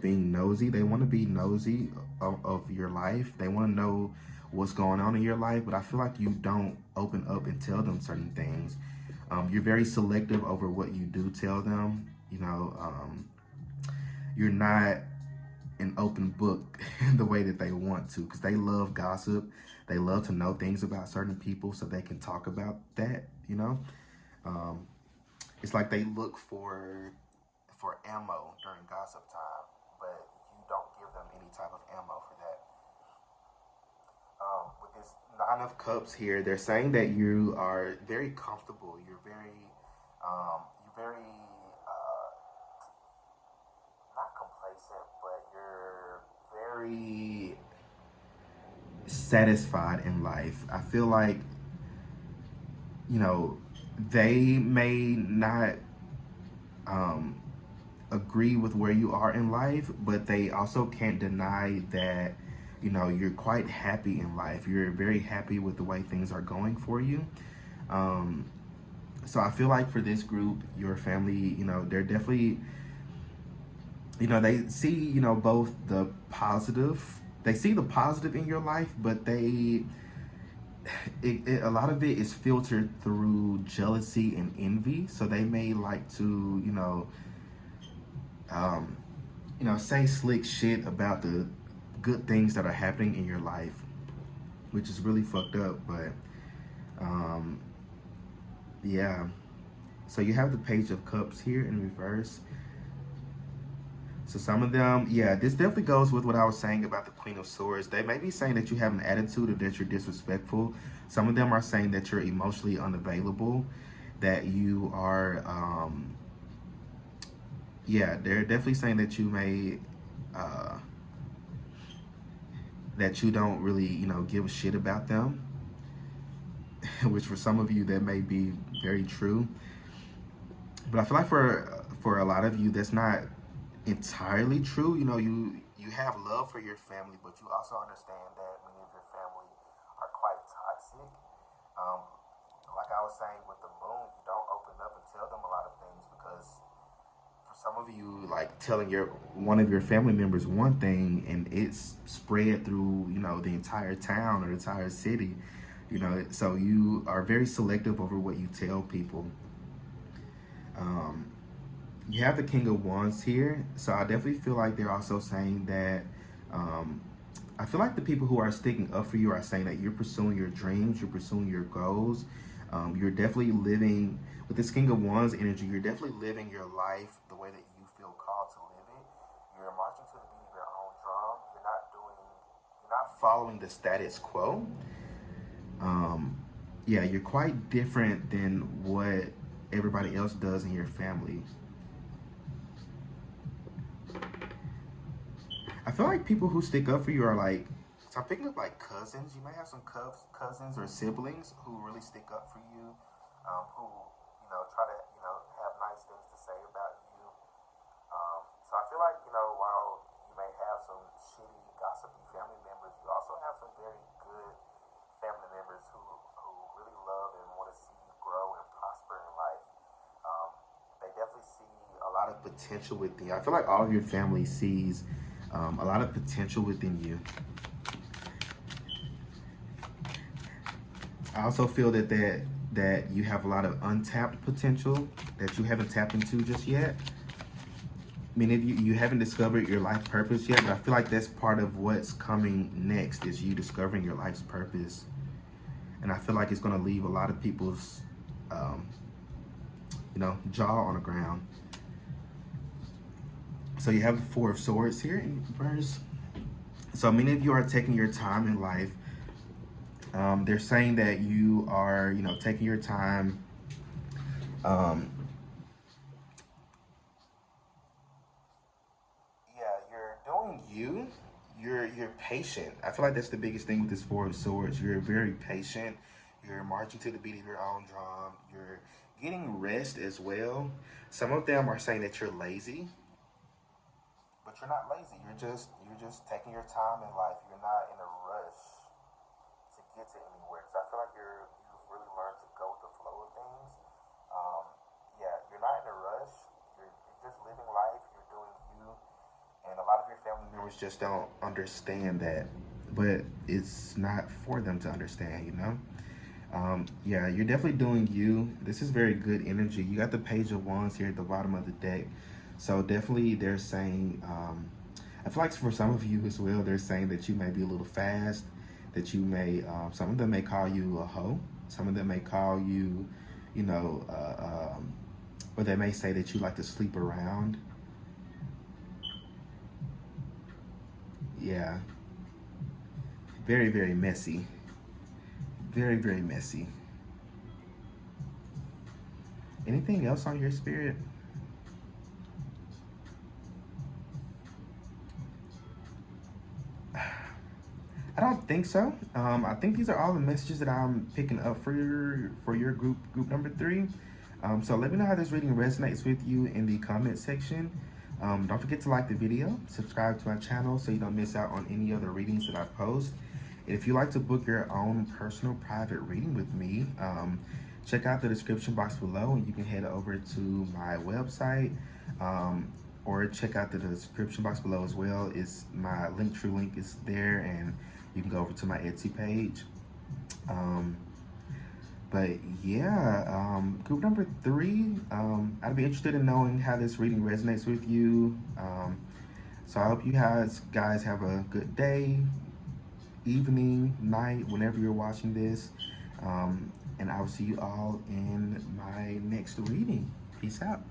being nosy. They want to be nosy of your life. They want to know what's going on in your life, but I feel like you don't open up and tell them certain things. You're very selective over what you do tell them. You're not an open book the way that they want to, because they love gossip. They love to know things about certain people so they can talk about that. It's like they look for ammo during gossip time, but you don't give them any type of ammo for that. this Nine of Cups here, they're saying that you are very comfortable. You're very not complacent, but you're very satisfied in life. I feel like, you know, they may not um, agree with where you are in life, but they also can't deny that, you know, you're quite happy in life. You're very happy with the way things are going for you. Um, so I feel like for this group, your family, you know, they're definitely, you know, they see, you know, both the positive, they see the positive in your life, but a lot of it is filtered through jealousy and envy. So they may like to, um, say slick shit about the good things that are happening in your life, which is really fucked up. But um, yeah. So you have the Page of Cups here in reverse. So some of them, yeah, this definitely goes with what I was saying about the Queen of Swords. They may be saying that you have an attitude or that you're disrespectful. Some of them are saying that you're emotionally unavailable, that you are, yeah, they're definitely saying that you may, that you don't really, give a shit about them, which for some of you that may be very true. But I feel like for a lot of you, that's not entirely true. You have love for your family, but you also understand that many of your family are quite toxic. Um, like I was saying with the moon, you don't open up and tell them a lot of things because for some of you, like telling your one of your family members one thing and it's spread through, the entire town or the entire city. So you are very selective over what you tell people. Um, you have the King of Wands here, so I definitely feel like they're also saying that. Um, I feel like the people who are sticking up for you are saying that you're pursuing your dreams, you're pursuing your goals. You're definitely living with this King of Wands energy. You're definitely living your life the way that you feel called to live it. You're marching to the beat of your own drum. You're not following the status quo. Um, yeah, you're quite different than what everybody else does in your family. I feel like people who stick up for you are like, so I'm picking up like cousins. You may have some cousins or siblings who really stick up for you, who, try to, have nice things to say about you. So I feel like, while you may have some shitty, gossipy family members, you also have some very good family members who really love and want to see you grow and prosper in life. They definitely see a lot of potential within you. I feel like all of your family sees a lot of potential within you. I also feel that you have a lot of untapped potential that you haven't tapped into just yet. I mean, if you haven't discovered your life purpose yet, but I feel like that's part of what's coming next is you discovering your life's purpose. And I feel like it's going to leave a lot of people's, jaw on the ground. So you have the Four of Swords here in reverse. So many of you are taking your time in life. They're saying that you are, taking your time. Yeah, you're doing you. You're patient. I feel like that's the biggest thing with this Four of Swords. You're very patient. You're marching to the beat of your own drum. You're getting rest as well. Some of them are saying that you're lazy, but you're not lazy. You're just taking your time in life. You're not in a rush to get to anywhere. Because I feel like you've really learned to go with the flow of things. Um, yeah, you're not in a rush. You're just living life. You're doing you. And a lot of your family members just don't understand that. But it's not for them to understand. Yeah, you're definitely doing you. This is very good energy. You got the Page of Wands here at the bottom of the deck. So definitely they're saying, I feel like for some of you as well, they're saying that you may be a little fast, that you may, some of them may call you a hoe. Some of them may call you, or they may say that you like to sleep around. Yeah. Very, very messy. Very, very messy. Anything else on your spirit? I don't think so. I think these are all the messages that I'm picking up for your group number 3. So let me know how this reading resonates with you in the comment section. Don't forget to like the video, subscribe to my channel so you don't miss out on any other readings that I post. And if you like to book your own personal private reading with me, check out the description box below, and you can head over to my website, or check out the description box below as well. It's my Linktree link is there, and you can go over to my Etsy page. But yeah, group number 3, I'd be interested in knowing how this reading resonates with you. So I hope you guys have a good day, evening, night, whenever you're watching this. And I will see you all in my next reading. Peace out.